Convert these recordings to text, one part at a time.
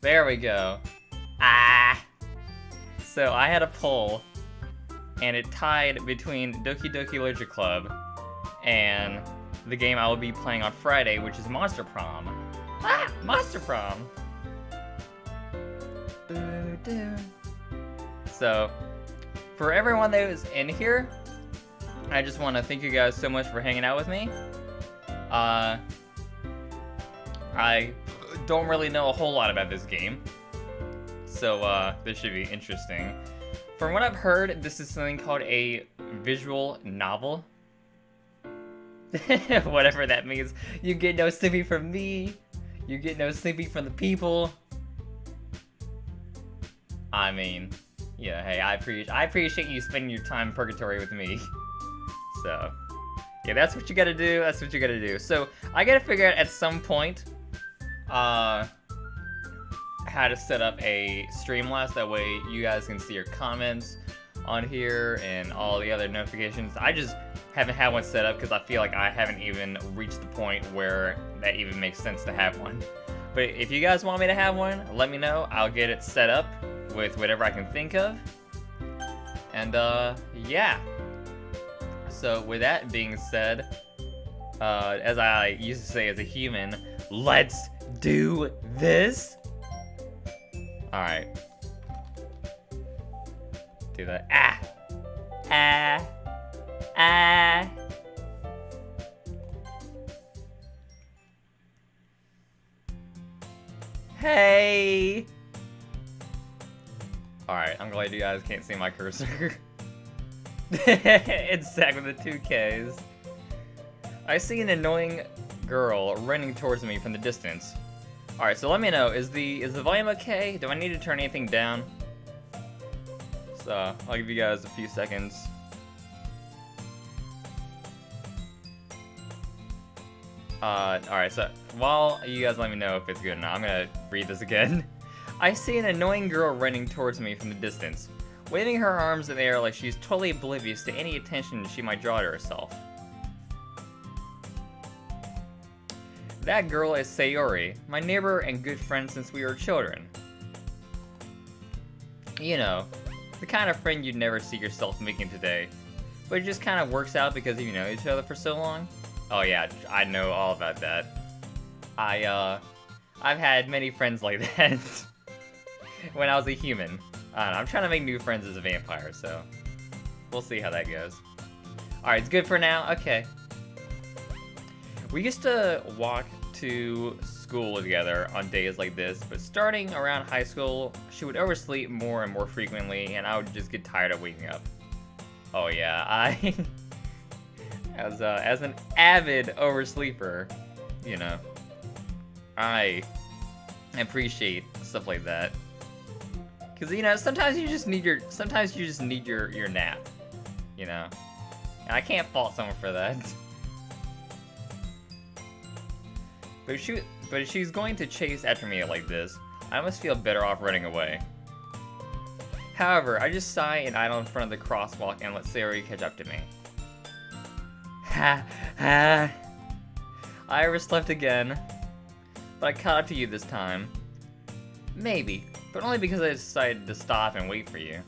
There we go. Ah! So I had a poll, and it tied between Doki Doki Literature Club and the game I will be playing on Friday, which is Monster Prom. Ah! Monster Prom! So, for everyone that was in here, I just want to thank you guys so much for hanging out with me. I don't really know a whole lot about this game, so this should be interesting. From what I've heard, this is something called a visual novel. Whatever that means. You get no sympathy from me. You get no sympathy from the people. I mean, yeah, hey, I appreciate you spending your time in purgatory with me. So, yeah, that's what you gotta do. That's what you gotta do. So, I gotta figure out at some point, how to set up a Streamlabs. That way, you guys can see your comments on here and all the other notifications. I just haven't had one set up because I feel like I haven't even reached the point where that even makes sense to have one. But if you guys want me to have one, let me know. I'll get it set up with whatever I can think of. And yeah. So with that being said, as I used to say as a human, let's do this. Alright. Do that. Ah! Ah! Ah! Hey! Alright, I'm glad you guys can't see my cursor. It's Zack with the 2Ks. I see an annoying girl running towards me from the distance. Alright, so let me know, is the volume okay? Do I need to turn anything down? So, I'll give you guys a few seconds. Alright, so while you guys let me know if it's good or not, I'm gonna read this again. I see an annoying girl running towards me from the distance, waving her arms in the air like she's totally oblivious to any attention she might draw to herself. That girl is Sayori, my neighbor and good friend since we were children. You know, the kind of friend you'd never see yourself making today, but it just kind of works out because you know each other for so long. Oh yeah, I know all about that. I've had many friends like that when I was a human. I don't know, I'm trying to make new friends as a vampire, so we'll see how that goes. Alright, it's good for now? Okay. We used to walk to school together on days like this, but starting around high school, she would oversleep more and more frequently, and I would just get tired of waking up. Oh yeah, as an avid oversleeper, you know, I appreciate stuff like that. Cause you know, sometimes you just need your nap, you know, and I can't fault someone for that. But if she's going to chase after me like this, I must feel better off running away. However, I just sigh and idle in front of the crosswalk and let Sayori catch up to me. Ha ha. I overslept again, but I caught up to you this time. Maybe, but only because I decided to stop and wait for you.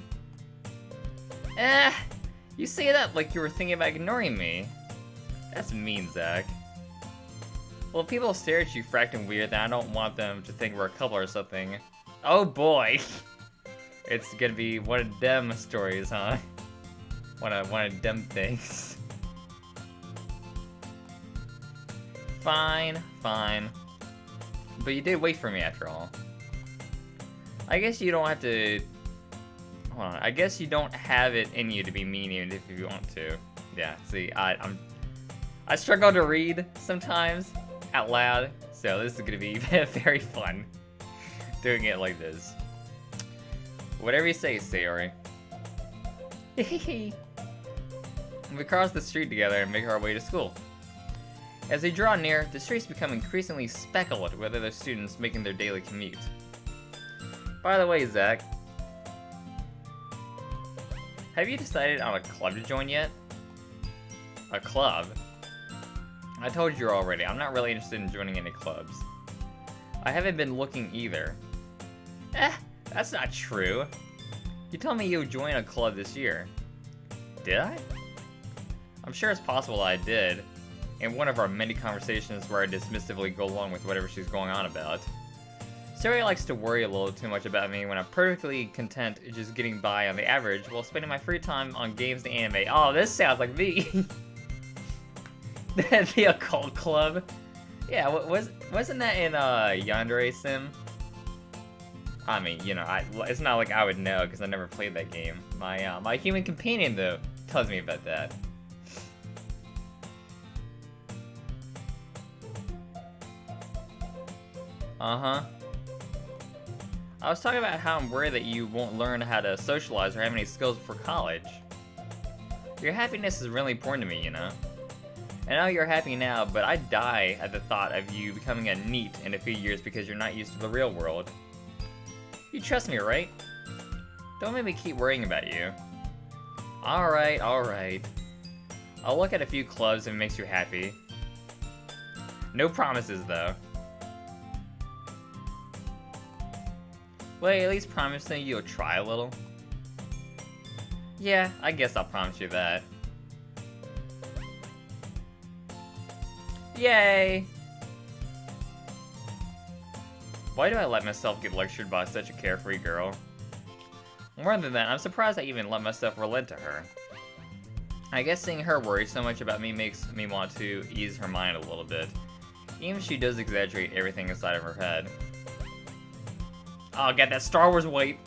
You say that like you were thinking about ignoring me. That's mean, Zack. Well, if people stare at you for acting weird, then I don't want them to think we're a couple or something. Oh boy! It's gonna be one of them stories, huh? One of them things. Fine, fine. But you did wait for me after all. I guess you don't have to... Hold on, I guess you don't have it in you to be mean even if you want to. Yeah, see, I struggle to read sometimes out loud, so this is gonna be very fun doing it like this. Whatever you say, Sayori. We cross the street together and make our way to school. As we draw near, the streets become increasingly speckled with other students making their daily commute. By the way, Zack, have you decided on a club to join yet? A club? I told you already, I'm not really interested in joining any clubs. I haven't been looking either. That's not true. You told me you would join a club this year. Did I? I'm sure it's possible I did, in one of our many conversations where I dismissively go along with whatever she's going on about. Sari likes to worry a little too much about me when I'm perfectly content just getting by on the average while spending my free time on games and anime. Oh, this sounds like me! The occult club? Yeah, wasn't that in Yandere Sim? I mean, you know, it's not like I would know because I never played that game. My human companion, though, tells me about that. Uh-huh. I was talking about how I'm worried that you won't learn how to socialize or have any skills for college. Your happiness is really important to me, you know? I know you're happy now, but I'd die at the thought of you becoming a NEET in a few years because you're not used to the real world. You trust me, right? Don't make me keep worrying about you. Alright, alright. I'll look at a few clubs if it makes you happy. No promises, though. Well, at least promise me you'll try a little. Yeah, I guess I'll promise you that. Yay! Why do I let myself get lectured by such a carefree girl? More than that, I'm surprised I even let myself relent to her. I guess seeing her worry so much about me makes me want to ease her mind a little bit. Even if she does exaggerate everything inside of her head. Oh, get that Star Wars weight!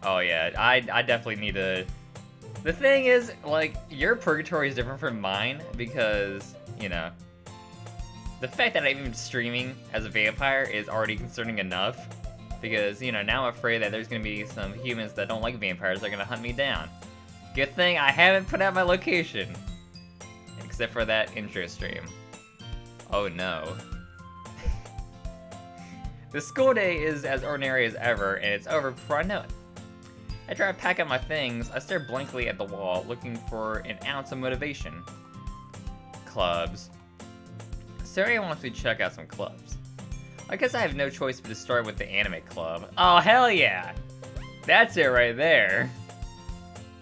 Oh yeah, I definitely need to... The thing is, like, your purgatory is different from mine because, you know, the fact that I'm even streaming as a vampire is already concerning enough because, you know, now I'm afraid that there's gonna be some humans that don't like vampires that are gonna hunt me down. Good thing I haven't put out my location. Except for that intro stream. Oh no. The school day is as ordinary as ever, and it's over before I know it. After I pack up my things, I stare blankly at the wall, looking for an ounce of motivation. Clubs. Sari wants me to check out some clubs. I guess I have no choice but to start with the anime club. Oh, hell yeah! That's it right there.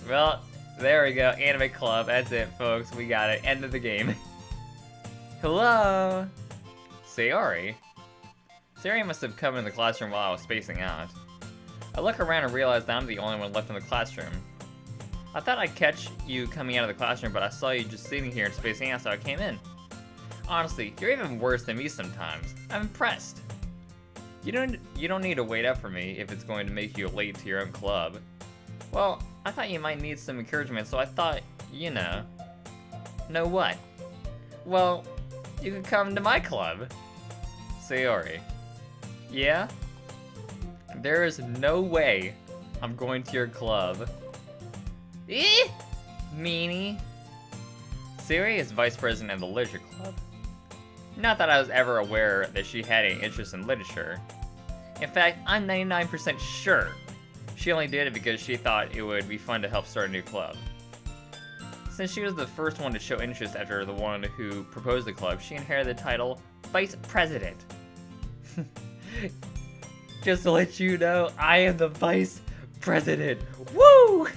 Well, there we go, anime club, that's it, folks, we got it, end of the game. Hello? Sayori? Sayori must have come in the classroom while I was spacing out. I look around and realize that I'm the only one left in the classroom. I thought I'd catch you coming out of the classroom, but I saw you just sitting here and spacing out, so I came in. Honestly, you're even worse than me sometimes. I'm impressed. You don't need to wait up for me if it's going to make you late to your own club. Well, I thought you might need some encouragement, so I thought, you know. Know what? Well, you could come to my club. Sayori. Yeah? There is no way I'm going to your club. Eh? Meanie. Sayori is vice president of the literature club. Not that I was ever aware that she had any interest in literature. In fact, I'm 99% sure she only did it because she thought it would be fun to help start a new club. Since she was the first one to show interest after the one who proposed the club, she inherited the title Vice President. Just to let you know, I am the Vice President. Woo!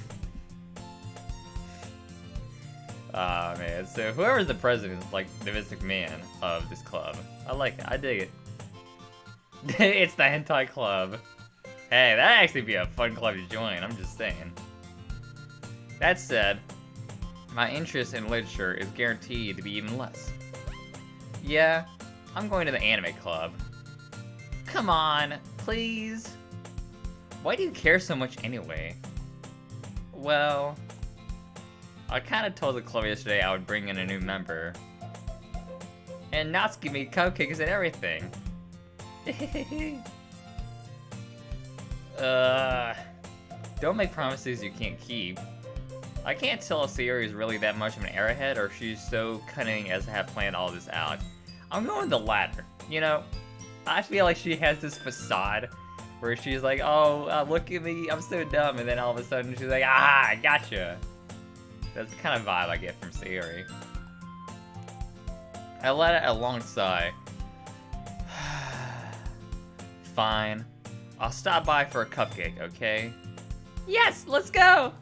Ah, man. So whoever's the president is like the Vince McMahon of this club. I like it. I dig it. It's the hentai club. Hey, that'd actually be a fun club to join. I'm just saying. That said, my interest in literature is guaranteed to be even less. Yeah, I'm going to the anime club. Come on, please. Why do you care so much anyway? Well, I kind of told the club yesterday I would bring in a new member. And Natsuki made cupcakes and everything. Don't make promises you can't keep. I can't tell if Sayori is really that much of an airhead or if she's so cunning as to have planned all this out. I'm going the latter. You know, I feel like she has this facade where she's like, oh, look at me, I'm so dumb, and then all of a sudden she's like, ah, I gotcha. That's the kind of vibe I get from Sayori. I let out a long sigh. Fine. I'll stop by for a cupcake, okay? Yes, let's go!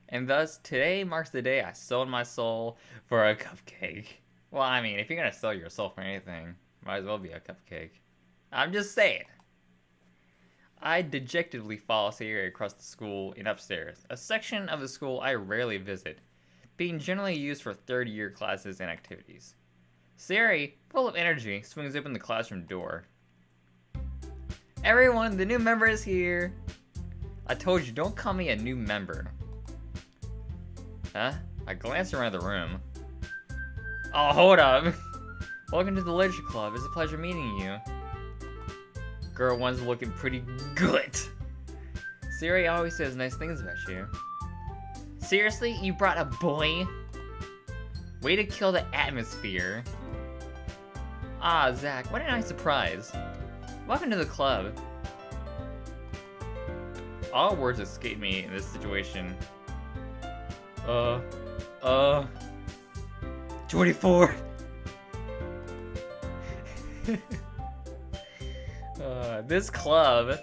And thus, today marks the day I sold my soul for a cupcake. Well, I mean, if you're gonna sell your soul for anything, might as well be a cupcake. I'm just saying. I dejectedly follow Sayuri across the school and upstairs, a section of the school I rarely visit, being generally used for third-year classes and activities. Sayuri, full of energy, swings open the classroom door. Everyone, the new member is here! I told you, don't call me a new member. Huh? I glanced around the room. Oh, hold up. Welcome to the Literature Club. It's a pleasure meeting you. Girl one's looking pretty good. Sayuri always says nice things about you. Seriously? You brought a boy? Way to kill the atmosphere. Ah, Zack, what a nice surprise. Welcome to the club. All words escape me in this situation. 24. This club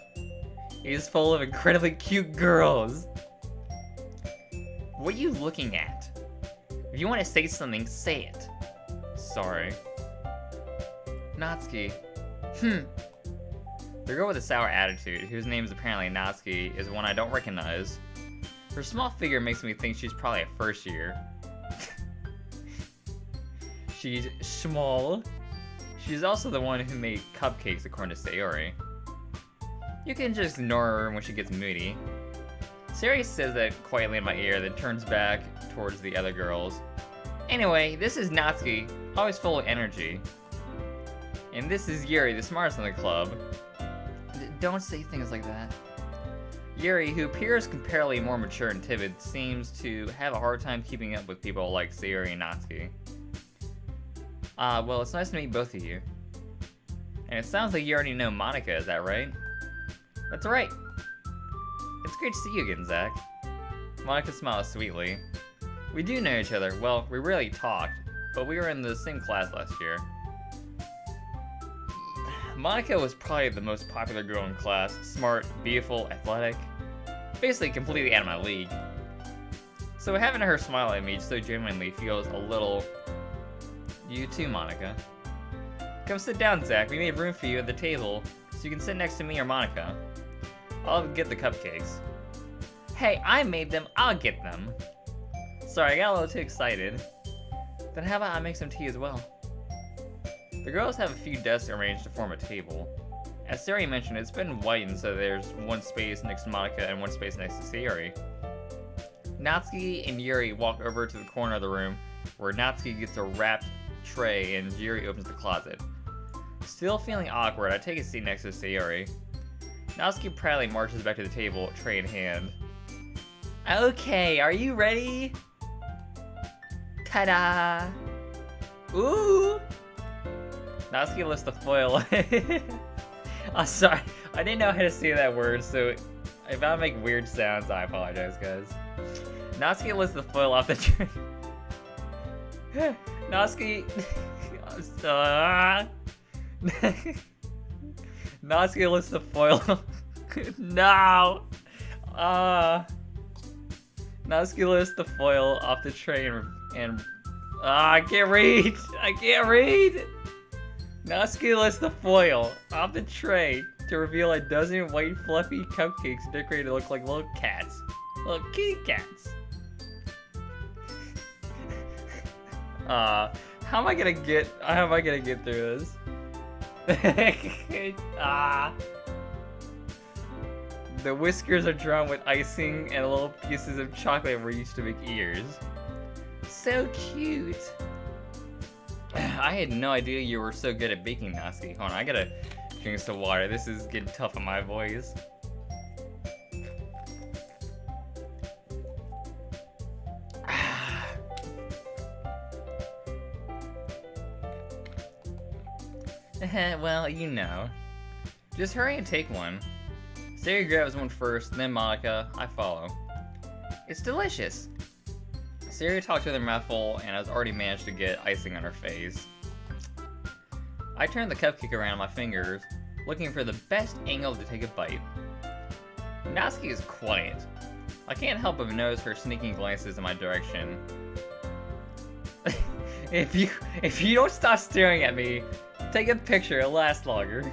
is full of incredibly cute girls. What are you looking at? If you want to say something, say it. Sorry. Natsuki. The girl with a sour attitude, whose name is apparently Natsuki, is one I don't recognize. Her small figure makes me think she's probably a first year. She's small. She's also the one who made cupcakes, according to Sayuri. You can just ignore her when she gets moody. Sayuri says that quietly in my ear, then turns back towards the other girls. Anyway, this is Natsuki, always full of energy. And this is Yuri, the smartest in the club. Don't say things like that. Yuri, who appears comparatively more mature and timid, seems to have a hard time keeping up with people like Sayuri and Natsuki. Well, it's nice to meet both of you. And it sounds like you already know Monika, is that right? That's right. It's great to see you again, Zack. Monika smiles sweetly. We do know each other. Well, we rarely talked, but we were in the same class last year. Monika was probably the most popular girl in class. Smart, beautiful, athletic. Basically completely out of my league. So having her smile at me so genuinely feels a little... You too, Monika. Come sit down, Zack. We made room for you at the table, so you can sit next to me or Monika. I'll get the cupcakes. Hey, I made them. I'll get them. Sorry, I got a little too excited. Then how about I make some tea as well? The girls have a few desks arranged to form a table. As Sayuri mentioned, it's been whitened so there's one space next to Monika and one space next to Sayuri. Natsuki and Yuri walk over to the corner of the room, where Natsuki gets a wrapped tray and Yuri opens the closet. Still feeling awkward, I take a seat next to Sayuri. Natsuki proudly marches back to the table, tray in hand. Okay, are you ready? Ta-da! Ooh! Natsuki lifts the foil. I'm sorry, I didn't know how to say that word, so if I make weird sounds, I apologize, guys. Natsuki lifts the foil off the tray. Natsuki... Natsuki lifts the foil. No! Natsuki lifts the foil off the tray and I can't read! I can't read! Natsuki lifts the foil off the tray to reveal a dozen white fluffy cupcakes decorated to look like little cats. Little kitty cats. How am I gonna get through this? The whiskers are drawn with icing and little pieces of chocolate were used to make ears. So cute. I had no idea you were so good at baking, Natsuki. Hold on, I gotta drink some water. This is getting tough on my voice. Well, you know. Just hurry and take one. Sayuri grabs one first, then Monika. I follow. It's delicious. Siri talked with her mouth full and has already managed to get icing on her face. I turned the cupcake around on my fingers, looking for the best angle to take a bite. Natsuki is quiet. I can't help but notice her sneaking glances in my direction. If you don't stop staring at me, take a picture, it'll last longer.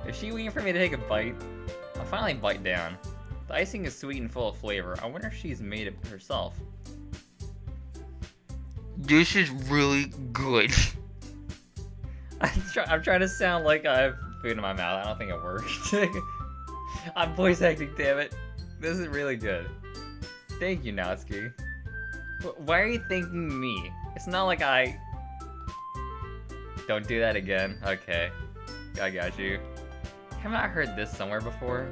Is she waiting for me to take a bite? I finally bite down. The icing is sweet and full of flavor. I wonder if she's made it herself. This is really good. I'm trying to sound like I have food in my mouth. I don't think it worked. I'm voice acting, damn it. This is really good. Thank you, Natsuki. Why are you thanking me? It's not like I... Don't do that again. Okay. I got you. Haven't I heard this somewhere before?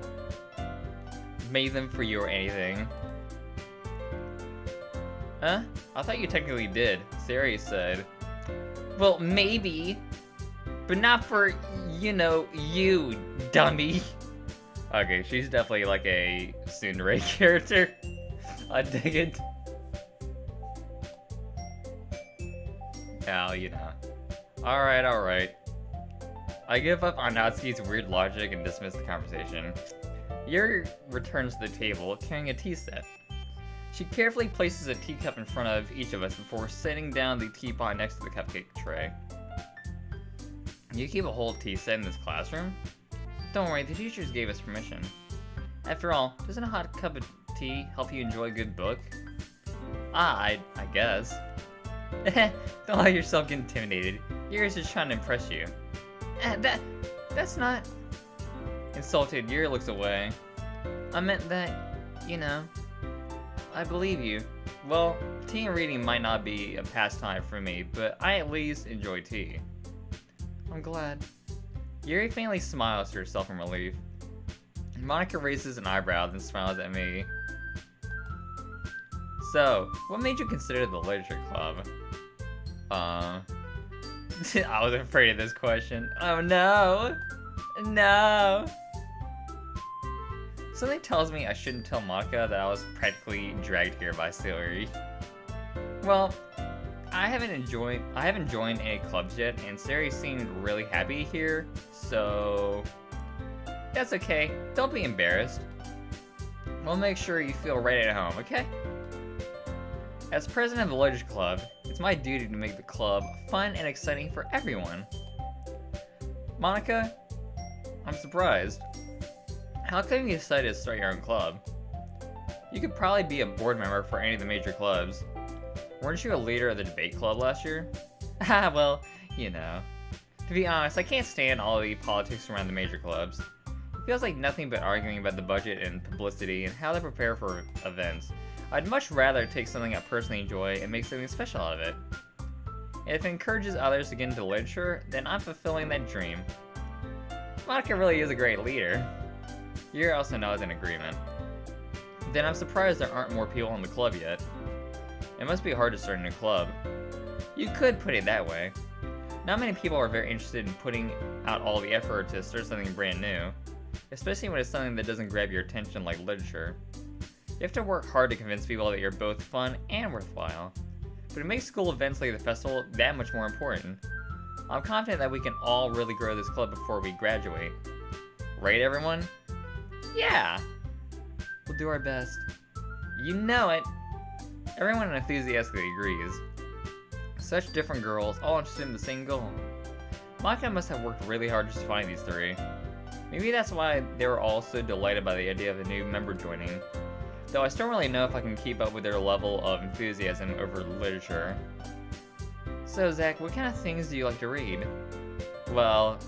Made them for you or anything. Huh? I thought you technically did. Sari said. Well, maybe. But not for, you know, you, dummy. Okay, she's definitely like a tsundere character. I dig it. Oh, you know. Alright. I give up on Natsuki's weird logic and dismiss the conversation. Yuri returns to the table, carrying a tea set. She carefully places a teacup in front of each of us before setting down the teapot next to the cupcake tray. You keep a whole tea set in this classroom? Don't worry, the teachers gave us permission. After all, doesn't a hot cup of tea help you enjoy a good book? I guess. Don't let yourself get intimidated. Yuri's just trying to impress you. That's not... Insulted, Yuri looks away. I meant that, you know, I believe you. Well, tea and reading might not be a pastime for me, but I at least enjoy tea. I'm glad. Yuri faintly smiles to herself in relief. Monica raises an eyebrow, then smiles at me. So, what made you consider the literature club? I was afraid of this question. Oh no! No! Something tells me I shouldn't tell Monica that I was practically dragged here by Sari. Well, I haven't joined any clubs yet, and Sari seemed really happy here, so that's okay. Don't be embarrassed. We'll make sure you feel right at home, okay? As president of the Literature Club, it's my duty to make the club fun and exciting for everyone. Monica, I'm surprised. How come you decided to start your own club? You could probably be a board member for any of the major clubs. Weren't you a leader of the debate club last year? Ah, well, you know. To be honest, I can't stand all the politics around the major clubs. It feels like nothing but arguing about the budget and publicity and how to prepare for events. I'd much rather take something I personally enjoy and make something special out of it. And if it encourages others to get into literature, then I'm fulfilling that dream. Monica really is a great leader. Yuri also nods in agreement. Then I'm surprised there aren't more people in the club yet. It must be hard to start a new club. You could put it that way. Not many people are very interested in putting out all the effort to start something brand new, especially when it's something that doesn't grab your attention like literature. You have to work hard to convince people that you're both fun and worthwhile, but it makes school events like the festival that much more important. I'm confident that we can all really grow this club before we graduate. Right, everyone? Yeah! We'll do our best. You know it! Everyone enthusiastically agrees. Such different girls, all interested in the same goal. Monica must have worked really hard just to find these three. Maybe that's why they were all so delighted by the idea of a new member joining. Though I still don't really know if I can keep up with their level of enthusiasm over literature. So Zack, what kind of things do you like to read? Well,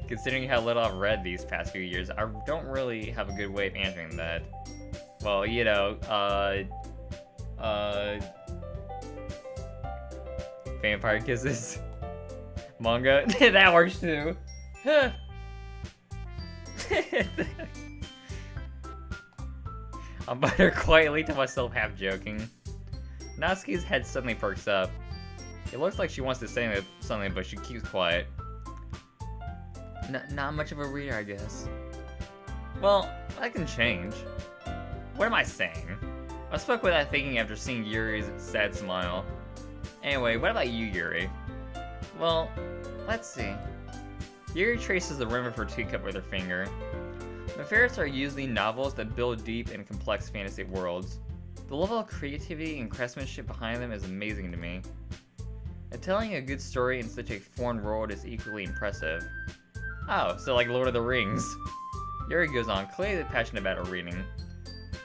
considering how little I've read these past few years, I don't really have a good way of answering that. Well, you know, Vampire Kisses. Manga. That works too. I mutter quietly to myself, half joking. Natsuki's head suddenly perks up. It looks like she wants to say something, but she keeps quiet. Not much of a reader, I guess. Well, I can change. What am I saying? I spoke without thinking after seeing Yuri's sad smile. Anyway, what about you, Yuri? Well, let's see. Yuri traces the rim of her teacup with her finger. My favorites are usually novels that build deep and complex fantasy worlds. The level of creativity and craftsmanship behind them is amazing to me. And telling a good story in such a foreign world is equally impressive. Oh, so like Lord of the Rings. Yuri goes on, clearly passionate about her reading.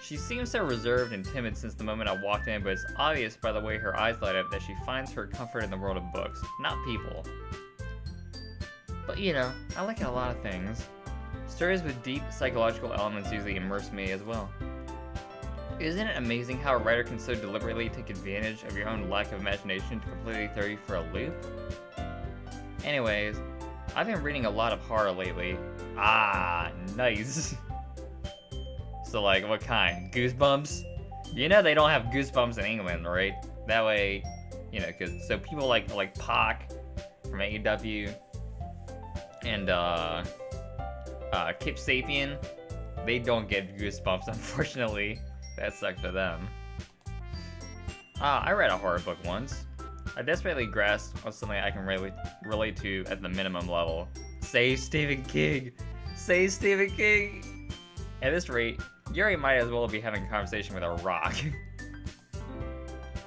She seems so reserved and timid since the moment I walked in, but it's obvious by the way her eyes light up that she finds her comfort in the world of books, not people. But you know, I like a lot of things. Stories with deep psychological elements usually immerse me as well. Isn't it amazing how a writer can so deliberately take advantage of your own lack of imagination to completely throw you for a loop? Anyways, I've been reading a lot of horror lately. Ah, nice. So like, what kind? Goosebumps? You know they don't have Goosebumps in England, right? That way, you know, so people like Pac from AEW and Kip Sapien, they don't get Goosebumps, unfortunately. That sucks for them. I read a horror book once. I desperately grasped on something I can relate to at the minimum level. Say Stephen King! Say Stephen King! At this rate, Yuri might as well be having a conversation with a rock.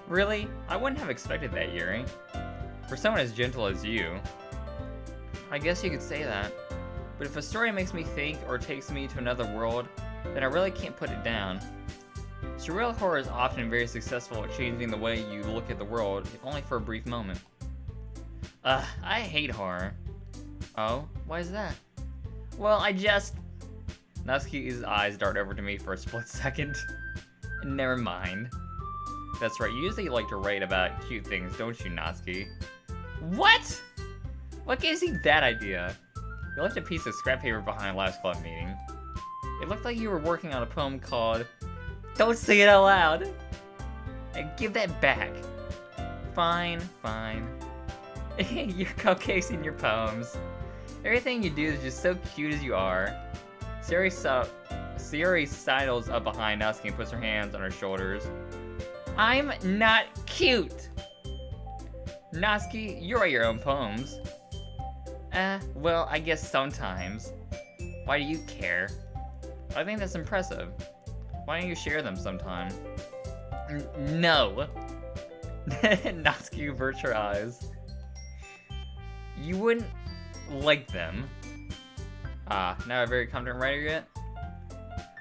Really? I wouldn't have expected that, Yuri. For someone as gentle as you. I guess you could say that. But if a story makes me think or takes me to another world, then I really can't put it down. Surreal horror is often very successful at changing the way you look at the world, if only for a brief moment. I hate horror. Oh, why is that? Well, Natsuki's eyes dart over to me for a split second. Never mind. That's right, you usually like to write about cute things, don't you, Natsuki? What? What gives you that idea? You left a piece of scrap paper behind last club meeting. It looked like you were working on a poem called Don't Say It Out Loud! And give that back. Fine, fine. Your cupcakes and your poems. Everything you do is just so cute as you are. Sayori sidles up behind Natsuki and puts her hands on her shoulders. I'm not cute! Natsuki, you write your own poems. Well, I guess sometimes. Why do you care? I think that's impressive. Why don't you share them sometime? No. Natsuki averts her eyes. You wouldn't like them. Not a very confident writer yet?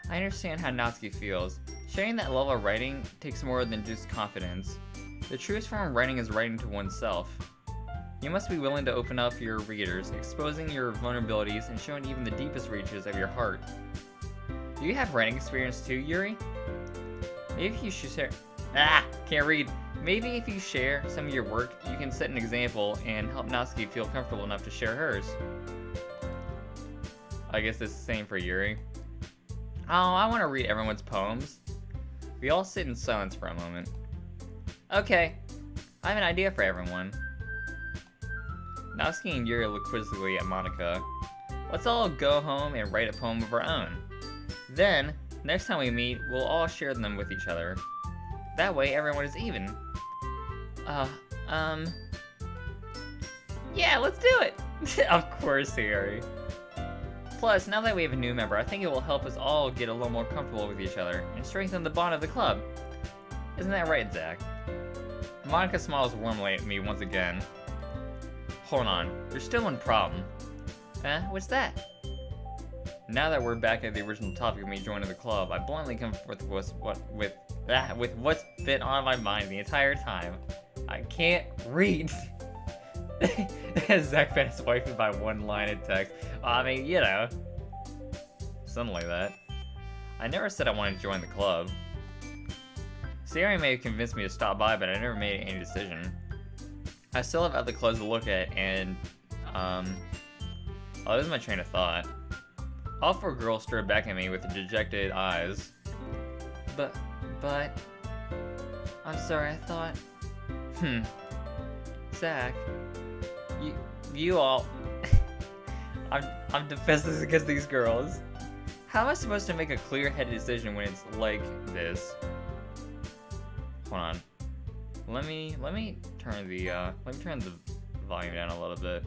I understand how Natsuki feels. Sharing that level of writing takes more than just confidence. The truest form of writing is writing to oneself. You must be willing to open up your readers, exposing your vulnerabilities and showing even the deepest reaches of your heart. Do you have writing experience too, Yuri? Maybe if you should share... Can't read. Maybe if you share some of your work, you can set an example and help Natsuki feel comfortable enough to share hers. I guess it's the same for Yuri. Oh, I want to read everyone's poems. We all sit in silence for a moment. Okay, I have an idea for everyone. Natsuki and Yuri look quizzically at Monika. Let's all go home and write a poem of our own. Then, next time we meet, we'll all share them with each other. That way, everyone is even. Yeah, let's do it! Of course, Yuri. Plus, now that we have a new member, I think it will help us all get a little more comfortable with each other and strengthen the bond of the club. Isn't that right, Zack? Monika smiles warmly at me once again. Hold on, there's still one problem. What's that? Now that we're back at the original topic of me joining the club, I bluntly come forth with what's been on my mind the entire time. I can't read. Zack fed his wife by one line in text. I mean, you know. Something like that. I never said I wanted to join the club. Sayori may have convinced me to stop by, but I never made any decision. I still have other clubs to look at, and, I'll lose my train of thought. All four girls stared back at me with dejected eyes. But, I'm sorry, I thought, Zack, you all, I'm defenseless against these girls. How am I supposed to make a clear-headed decision when it's like this? Hold on. Let me turn the volume down a little bit.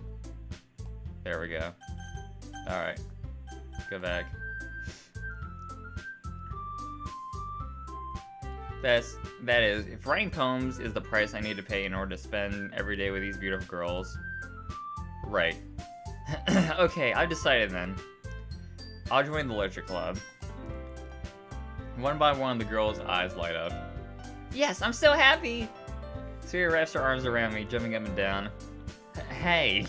There we go. All right. Go back. That is, if writing poems is the price I need to pay in order to spend every day with these beautiful girls. Right. Okay, I've decided then. I'll join the literature club. One by one, the girls' eyes light up. Yes, I'm so happy! Siri wraps her arms around me, jumping up and down. Hey!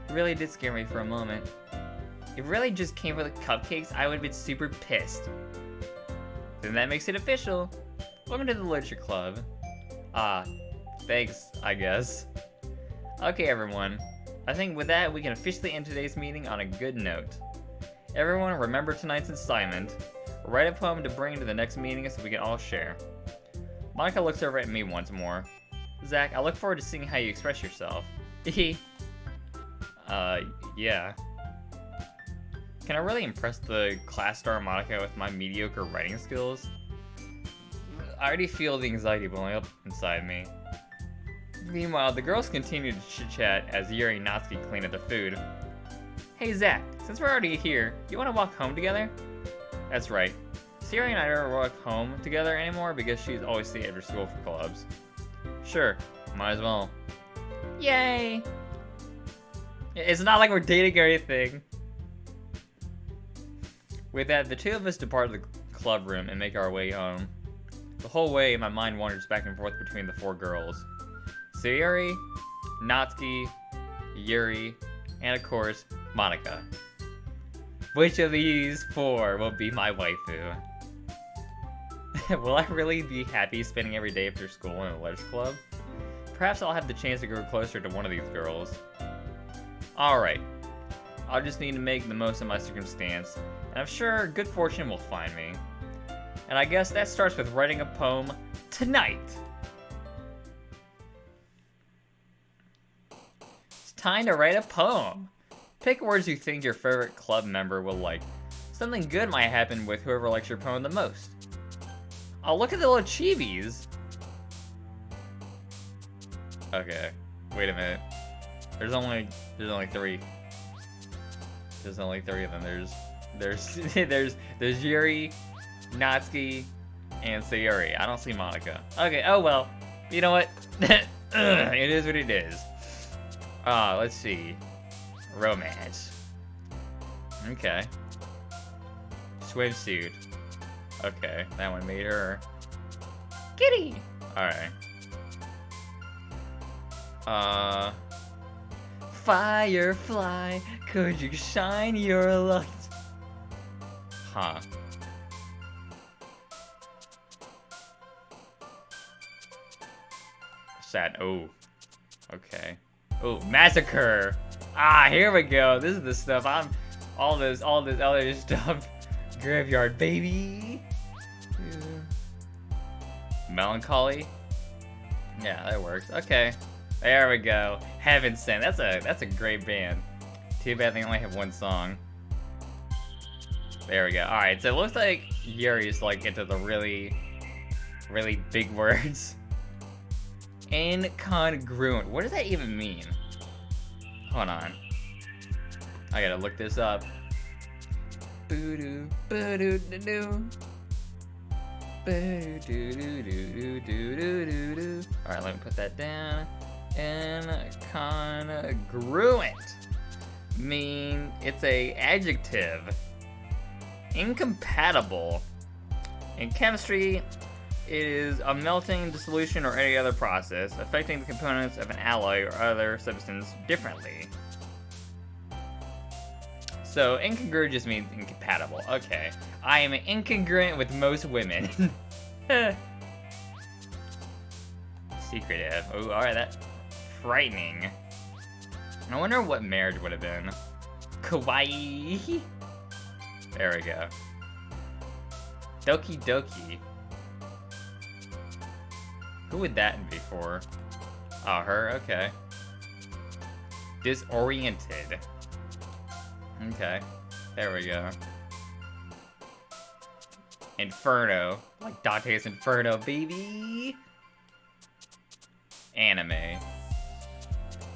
It really did scare me for a moment. If it really just came for the cupcakes, I would have been super pissed. Then that makes it official. Welcome to the literature club. Thanks, I guess. Okay, everyone. I think with that, we can officially end today's meeting on a good note. Everyone, remember tonight's assignment. Write a poem to bring to the next meeting so we can all share. Monica looks over at me once more. Zack, I look forward to seeing how you express yourself. Yeah. Can I really impress the class star Monica with my mediocre writing skills? I already feel the anxiety blowing up inside me. Meanwhile, the girls continue to chit-chat as Yuri and Natsuki clean up the food. Hey Zack, since we're already here, you want to walk home together? That's right. Siri and I don't walk home together anymore because she's always late after school for clubs. Sure, might as well. Yay! It's not like we're dating or anything. With that, the two of us depart the club room and make our way home. The whole way, my mind wanders back and forth between the four girls. Sayuri, Natsuki, Yuri, and of course, Monica. Which of these four will be my waifu? Will I really be happy spending every day after school in a literature club? Perhaps I'll have the chance to grow closer to one of these girls. Alright, I'll just need to make the most of my circumstance, and I'm sure good fortune will find me. And I guess that starts with writing a poem tonight. It's time to write a poem. Pick words you think your favorite club member will like. Something good might happen with whoever likes your poem the most. Oh, look at the little chibis. Okay, wait a minute. There's only 3. There's only 3 of them. There's Yuri, Natsuki, and Sayuri. I don't see Monica. Okay, oh well. You know what? It is what it is. Let's see. Romance. Okay. Swimsuit. Okay, that one made her. Kitty! Alright. Firefly, could you shine your light? Huh. Sad. Oh. Okay. Oh, massacre! Here we go. This is the stuff all this other stuff. Graveyard, baby. Melancholy. Yeah, that works. Okay. There we go. Heaven Sent. That's a great band. Too bad they only have one song. There we go. Alright, so it looks like Yuri's like into the really, really big words. Incongruent. What does that even mean? Hold on. I gotta look this up. Boo-doo, boo-doo-doo-doo. Boo-doo-doo-doo-doo-doo-doo-doo. Alright, let me put that down. Incongruent. Mean it's a adjective. Incompatible. In chemistry, it is a melting, dissolution, or any other process affecting the components of an alloy or other substance differently. So incongruent just means incompatible. Okay. I am incongruent with most women. Secretive. Oh, alright, that's frightening. I wonder what marriage would have been. Kawaii. There we go. Doki Doki. Who would that be for? Oh, her? Okay. Disoriented. Okay. There we go. Inferno. Like Dante's Inferno, baby! Anime.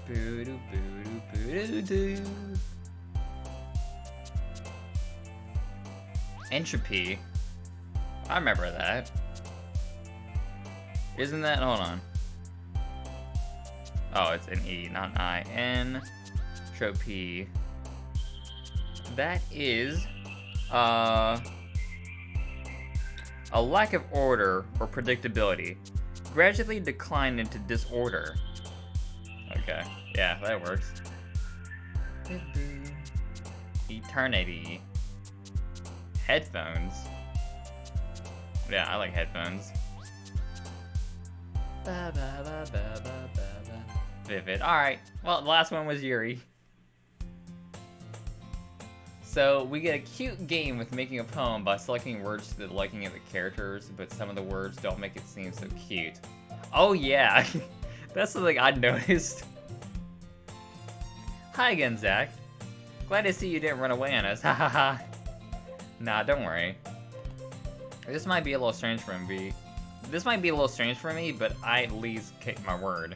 Boo-doo, boo-doo, boo-doo-doo. Entropy. I remember that. Isn't that? Hold on. Oh, it's an E, not an I. Entropy. That is a lack of order or predictability. Gradually decline into disorder. Okay, yeah, that works. Eternity. Headphones. Yeah, I like headphones. Vivid. Alright, well, the last one was Yuri. So, we get a cute game with making a poem by selecting words to the liking of the characters, but some of the words don't make it seem so cute. Oh yeah, that's something I noticed. Hi again, Zack. Glad to see you didn't run away on us, ha ha ha. Nah, don't worry. This might be a little strange for me. But I at least kept my word.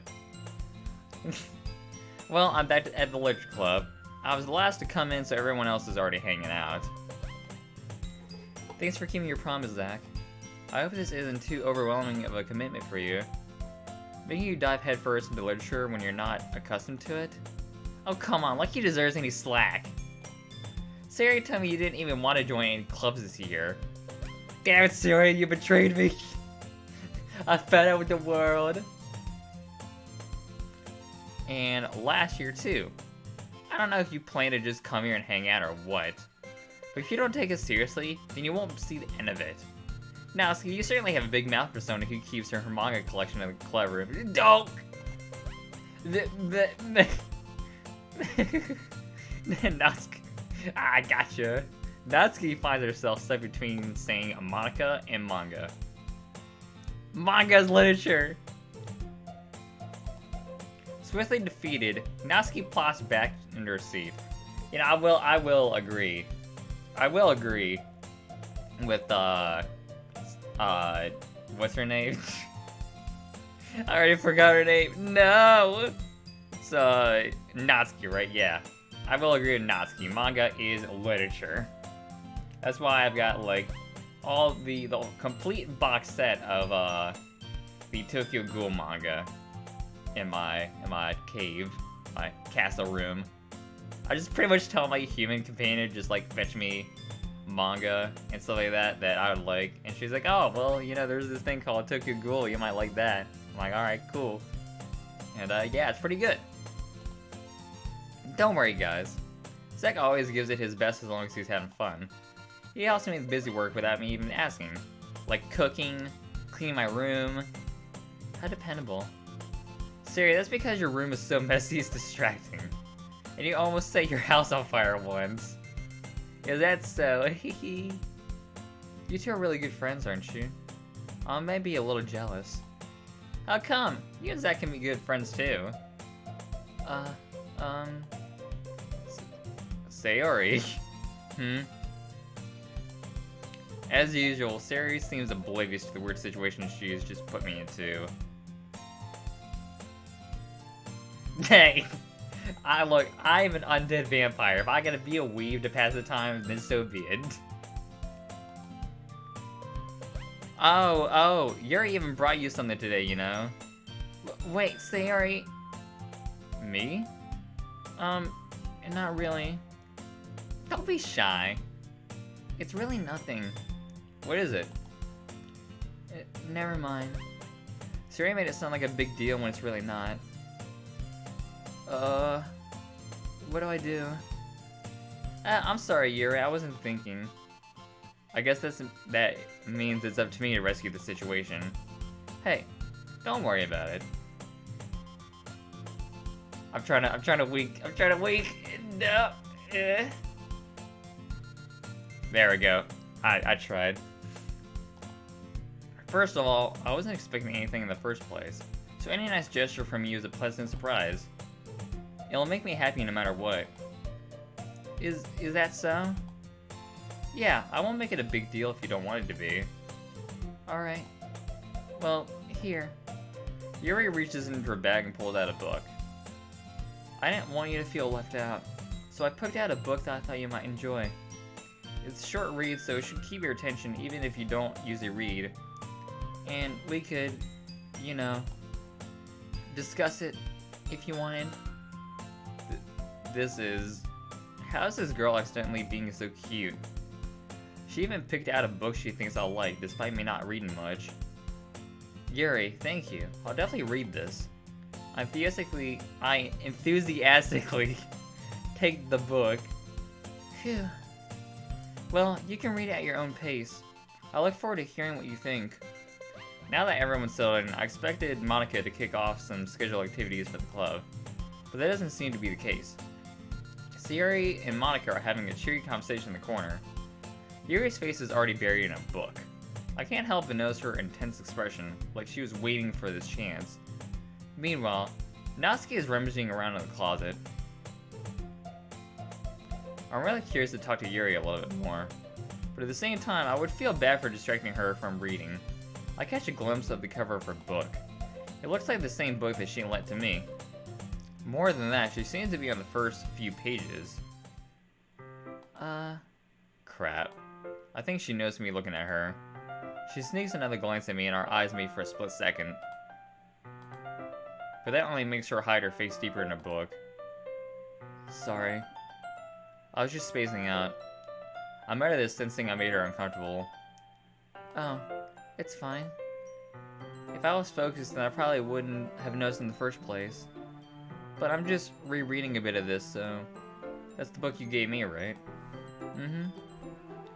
Well, I'm back at the Literature Club. I was the last to come in, so everyone else is already hanging out. Thanks for keeping your promise, Zack. I hope this isn't too overwhelming of a commitment for you. Making you dive headfirst into literature when you're not accustomed to it? Oh, come on, like he deserves any slack. Sari told me you didn't even want to join any clubs this year. Damn it, Sari, you betrayed me. I fed up with the world. And last year, too. I don't know if you plan to just come here and hang out or what. But if you don't take it seriously, then you won't see the end of it. Now, so you certainly have a big mouth for someone who keeps her manga collection in the club room. Don't! Natsuki. I gotcha. Natsuki finds herself stuck between saying Monica and manga. Manga's literature! Swiftly defeated, Natsuki plops back into her seat. You know, I will agree. I will agree with, what's her name? I already forgot her name. No! It's, Natsuki, right? Yeah. I will agree with Natsuki. Manga is literature. That's why I've got, like, all the complete box set of, the Tokyo Ghoul manga in my cave, my castle room. I just pretty much tell my human companion to just, like, fetch me manga and stuff like that I would like. And she's like, oh, well, you know, there's this thing called Tokyo Ghoul, you might like that. I'm like, alright, cool. And, yeah, it's pretty good. Don't worry, guys. Zack always gives it his best as long as he's having fun. He helps me with busy work without me even asking. Like cooking, cleaning my room. How dependable. Siri, that's because your room is so messy it's distracting. And you almost set your house on fire once. Is that so? Hehe. You two are really good friends, aren't you? I may be a little jealous. How come? You and Zack can be good friends too. Sayori. As usual, Sayori seems oblivious to the weird situation she has just put me into. Hey! I'm an undead vampire. If I gotta be a weeb to pass the time, then so be it. Oh, Yuri even brought you something today, you know? Wait, Sayori... Me? Not really. Don't be shy. It's really nothing. What is it? Never mind. Sayori made it sound like a big deal when it's really not. What do I do? I'm sorry, Yuri, I wasn't thinking. I guess that means it's up to me to rescue the situation. Hey, don't worry about it. I'm trying to weak. No. There we go. I tried. First of all, I wasn't expecting anything in the first place, so any nice gesture from you is a pleasant surprise. It'll make me happy no matter what. Is that so? Yeah, I won't make it a big deal if you don't want it to be. Alright. Well, here. Yuri reaches into her bag and pulls out a book. I didn't want you to feel left out, so I picked out a book that I thought you might enjoy. It's a short read, so it should keep your attention even if you don't usually read. And we could, you know, discuss it if you wanted. How's this girl accidentally being so cute? She even picked out a book she thinks I'll like, despite me not reading much. Yuri, thank you. I'll definitely read this. I enthusiastically take the book. Phew. Well, you can read it at your own pace. I look forward to hearing what you think. Now that everyone's settled in, I expected Monica to kick off some scheduled activities for the club, but that doesn't seem to be the case. Yuri and Monica are having a cheery conversation in the corner. Yuri's face is already buried in a book. I can't help but notice her intense expression, like she was waiting for this chance. Meanwhile, Natsuki is rummaging around in the closet. I'm really curious to talk to Yuri a little bit more, but at the same time, I would feel bad for distracting her from reading. I catch a glimpse of the cover of her book. It looks like the same book that she lent to me. More than that, she seems to be on the first few pages. Crap. I think she knows me looking at her. She sneaks another glance at me and our eyes meet for a split second. But that only makes her hide her face deeper in a book. Sorry. I was just spacing out. I'm out of this sensing I made her uncomfortable. Oh, it's fine. If I was focused, then I probably wouldn't have noticed in the first place. But I'm just rereading a bit of this, so... That's the book you gave me, right? Mm-hmm.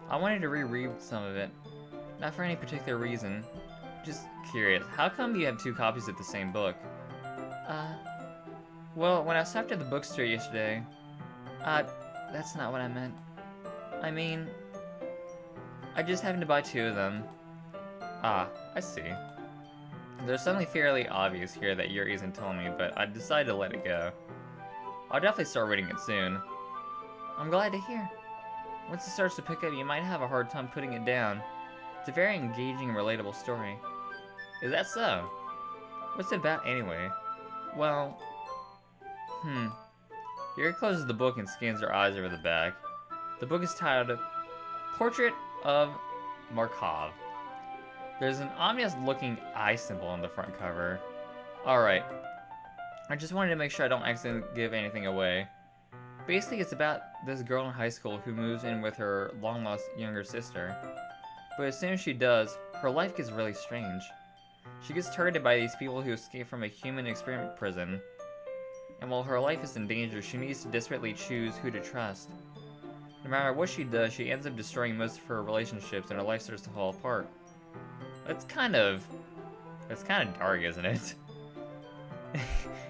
I wanted to reread some of it. Not for any particular reason. Just curious, how come you have two copies of the same book? Well, when I stopped at the bookstore yesterday... that's not what I meant. I mean... I just happened to buy two of them. Ah, I see. There's something fairly obvious here that Yuri isn't telling me, but I decided to let it go. I'll definitely start reading it soon. I'm glad to hear. Once it starts to pick up, you might have a hard time putting it down. It's a very engaging and relatable story. Is that so? What's it about anyway? Well... Yuri closes the book and scans her eyes over the back. The book is titled Portrait of Markov. There's an ominous-looking eye symbol on the front cover. Alright. I just wanted to make sure I don't accidentally give anything away. Basically, it's about this girl in high school who moves in with her long-lost younger sister. But as soon as she does, her life gets really strange. She gets targeted by these people who escape from a human experiment prison. And while her life is in danger, she needs to desperately choose who to trust. No matter what she does, she ends up destroying most of her relationships and her life starts to fall apart. That's kind of dark, isn't it?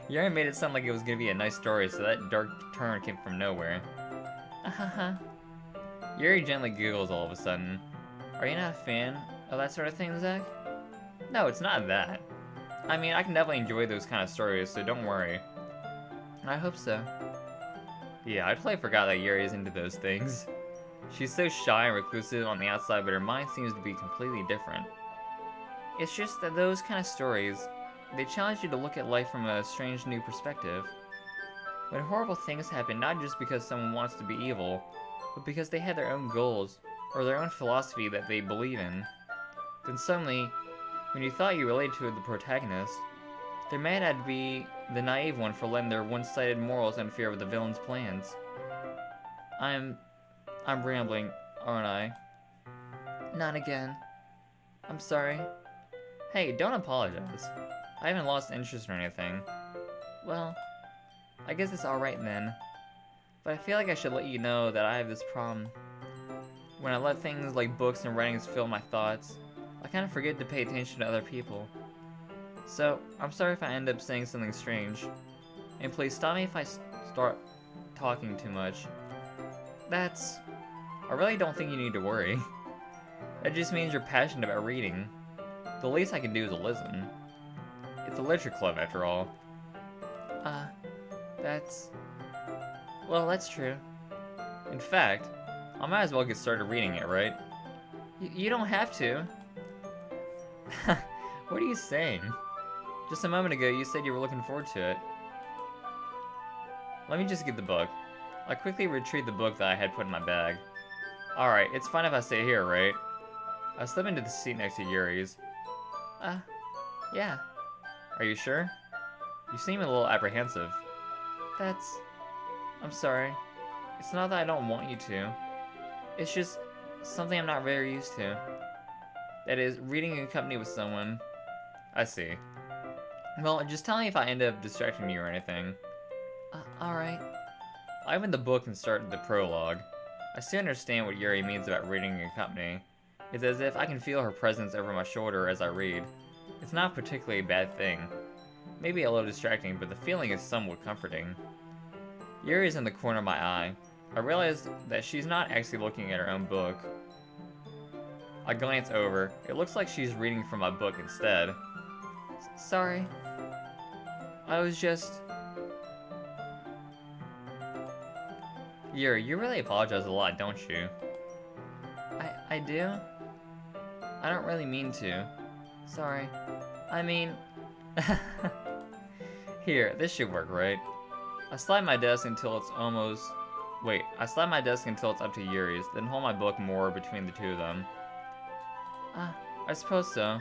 Yuri made it sound like it was gonna be a nice story, so that dark turn came from nowhere. Yuri gently giggles all of a sudden. Are you not a fan of that sort of thing, Zack? No, it's not that. I mean, I can definitely enjoy those kind of stories, so don't worry. I hope so. Yeah, I totally forgot that Yuri is into those things. She's so shy and reclusive on the outside, but her mind seems to be completely different. It's just that those kind of stories, they challenge you to look at life from a strange new perspective. When horrible things happen, not just because someone wants to be evil, but because they have their own goals, or their own philosophy that they believe in, then suddenly, when you thought you related to the protagonist, they're mad at be the naive one for letting their one-sided morals interfere with the villain's plans. I'm rambling, aren't I? Not again. I'm sorry. Hey, don't apologize. I haven't lost interest or anything. Well, I guess it's alright then. But I feel like I should let you know that I have this problem. When I let things like books and writings fill my thoughts, I kind of forget to pay attention to other people. So, I'm sorry if I end up saying something strange. And please stop me if I start talking too much. I really don't think you need to worry. That just means you're passionate about reading. The least I can do is listen. It's a literature club, after all. Well, that's true. In fact, I might as well get started reading it, right? You don't have to. What are you saying? Just a moment ago, you said you were looking forward to it. Let me just get the book. I quickly retrieved the book that I had put in my bag. Alright, it's fine if I stay here, right? I slid into the seat next to Yuri's. Yeah. Are you sure? You seem a little apprehensive. I'm sorry. It's not that I don't want you to. It's just something I'm not very used to. That is, reading in company with someone. I see. Well, just tell me if I end up distracting you or anything. Alright. I opened the book and started the prologue. I still understand what Yuri means about reading in company. It's as if I can feel her presence over my shoulder as I read. It's not particularly a bad thing. Maybe a little distracting, but the feeling is somewhat comforting. Yuri is in the corner of my eye. I realize that she's not actually looking at her own book. I glance over. It looks like she's reading from my book instead. Sorry. I was just... Yuri, you really apologize a lot, don't you? I do? I don't really mean to. Sorry. I mean... Here, this should work, right? I slide my desk until it's almost... Wait, I slide my desk until it's up to Yuri's, then hold my book more between the two of them. I suppose so.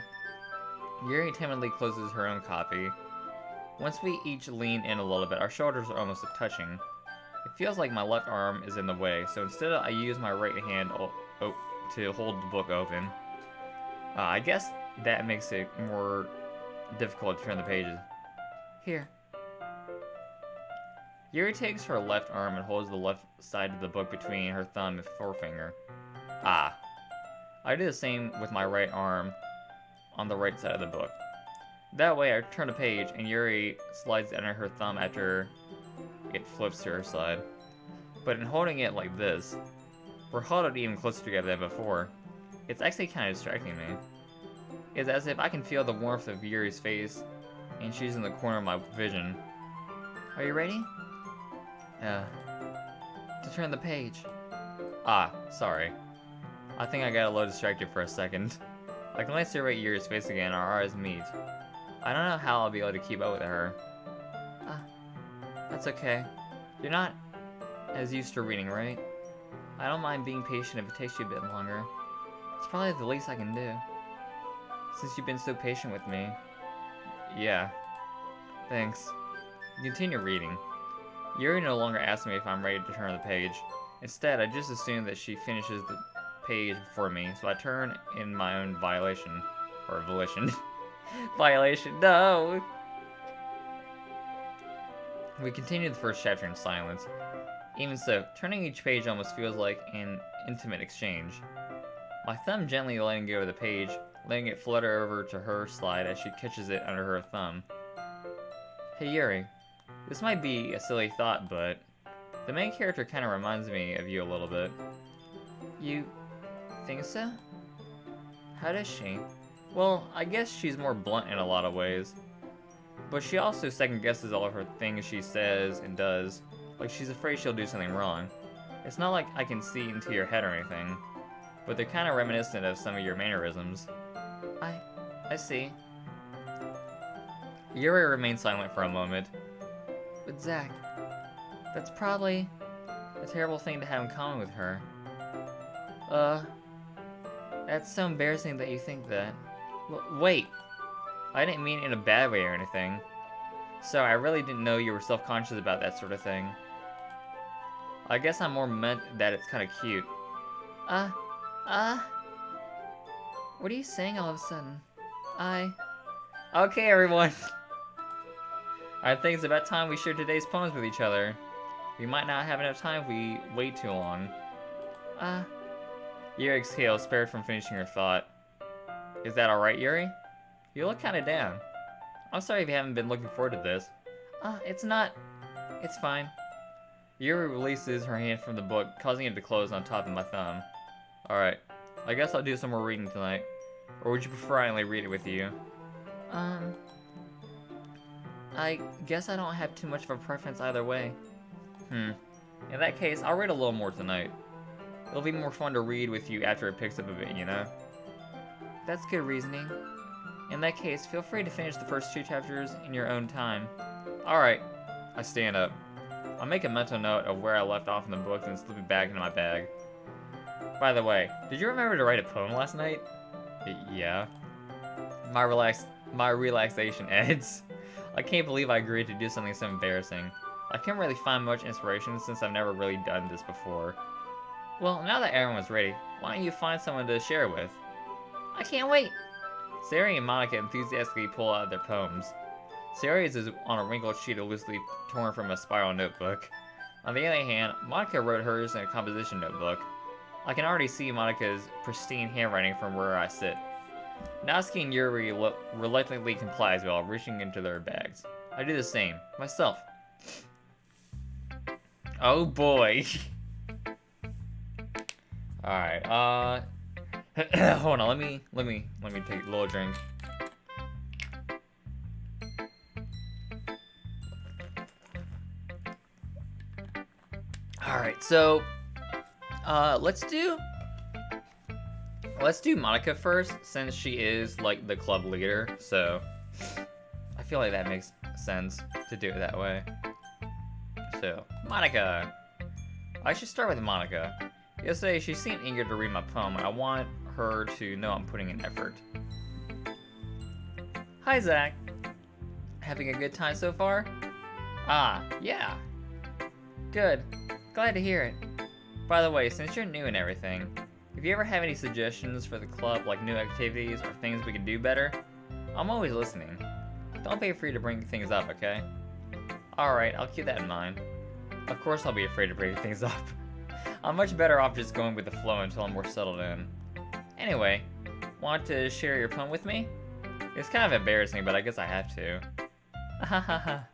Yuri timidly closes her own copy. Once we each lean in a little bit, our shoulders are almost touching. It feels like my left arm is in the way, so instead I use my right hand to hold the book open. I guess that makes it more difficult to turn the pages. Here. Yuri takes her left arm and holds the left side of the book between her thumb and forefinger. I do the same with my right arm on the right side of the book. That way I turn the page and Yuri slides under her thumb after it flips to her side. But in holding it like this, we're huddled even closer together than before. It's actually kind of distracting me. It's as if I can feel the warmth of Yuri's face and she's in the corner of my vision. Are you ready? To turn the page. Sorry. I think I got a little distracted for a second. I glance over at Yuri's face again, our eyes meet. I don't know how I'll be able to keep up with her. That's okay. You're not as used to reading, right? I don't mind being patient if it takes you a bit longer. It's probably the least I can do. Since you've been so patient with me. Yeah. Thanks. Continue reading. Yuri no longer asks me if I'm ready to turn the page. Instead, I just assume that she finishes the page before me, so I turn in my own violation. Or volition. Violation, no! We continue the first chapter in silence. Even so, turning each page almost feels like an intimate exchange. My thumb gently letting go of the page, letting it flutter over to her slide as she catches it under her thumb. Hey Yuri, this might be a silly thought, but the main character kind of reminds me of you a little bit. You think so? How does she? Well, I guess she's more blunt in a lot of ways. But she also second guesses all of her things she says and does, like she's afraid she'll do something wrong. It's not like I can see into your head or anything, but they're kind of reminiscent of some of your mannerisms. I see. Yuri remains silent for a moment. But Zack, that's probably a terrible thing to have in common with her. That's so embarrassing that you think that. Wait! I didn't mean it in a bad way or anything. So I really didn't know you were self-conscious about that sort of thing. I guess I more meant that it's kind of cute. What are you saying all of a sudden? Okay, everyone. I think it's about time we share today's poems with each other. We might not have enough time if we wait too long. Yuri exhales, spared from finishing her thought. Is that alright, Yuri? You look kinda down. I'm sorry if you haven't been looking forward to this. It's not... It's fine. Yuri releases her hand from the book, causing it to close on top of my thumb. Alright, I guess I'll do some more reading tonight. Or would you prefer I only read it with you? I guess I don't have too much of a preference either way. In that case, I'll read a little more tonight. It'll be more fun to read with you after it picks up a bit, you know? That's good reasoning. In that case, feel free to finish the first 2 chapters in your own time. Alright. I stand up. I'll make a mental note of where I left off in the book and slip it back into my bag. By the way, did you remember to write a poem last night? Yeah. My relaxation ends. I can't believe I agreed to do something so embarrassing. I can't really find much inspiration since I've never really done this before. Well, now that everyone's ready, why don't you find someone to share with? I can't wait! Sari and Monica enthusiastically pull out their poems. Sari's is on a wrinkled sheet loosely torn from a spiral notebook. On the other hand, Monica wrote hers in a composition notebook. I can already see Monica's pristine handwriting from where I sit. Natsuki and Yuri reluctantly complies while reaching into their bags. I do the same, myself. Oh boy. Alright, hold on, let me take a little drink. Alright, so let's do Monica first, since she is like the club leader, so I feel like that makes sense to do it that way. So, Monica. I should start with Monica. Yesterday, she seemed eager to read my poem, and I want her to know I'm putting in effort. Hi, Zack. Having a good time so far? Ah, yeah. Good. Glad to hear it. By the way, since you're new and everything, if you ever have any suggestions for the club, like new activities or things we could do better, I'm always listening. Don't be afraid to bring things up, okay? Alright, I'll keep that in mind. Of course I'll be afraid to bring things up. I'm much better off just going with the flow until I'm more settled in. Anyway, want to share your poem with me? It's kind of embarrassing, but I guess I have to. Hahaha.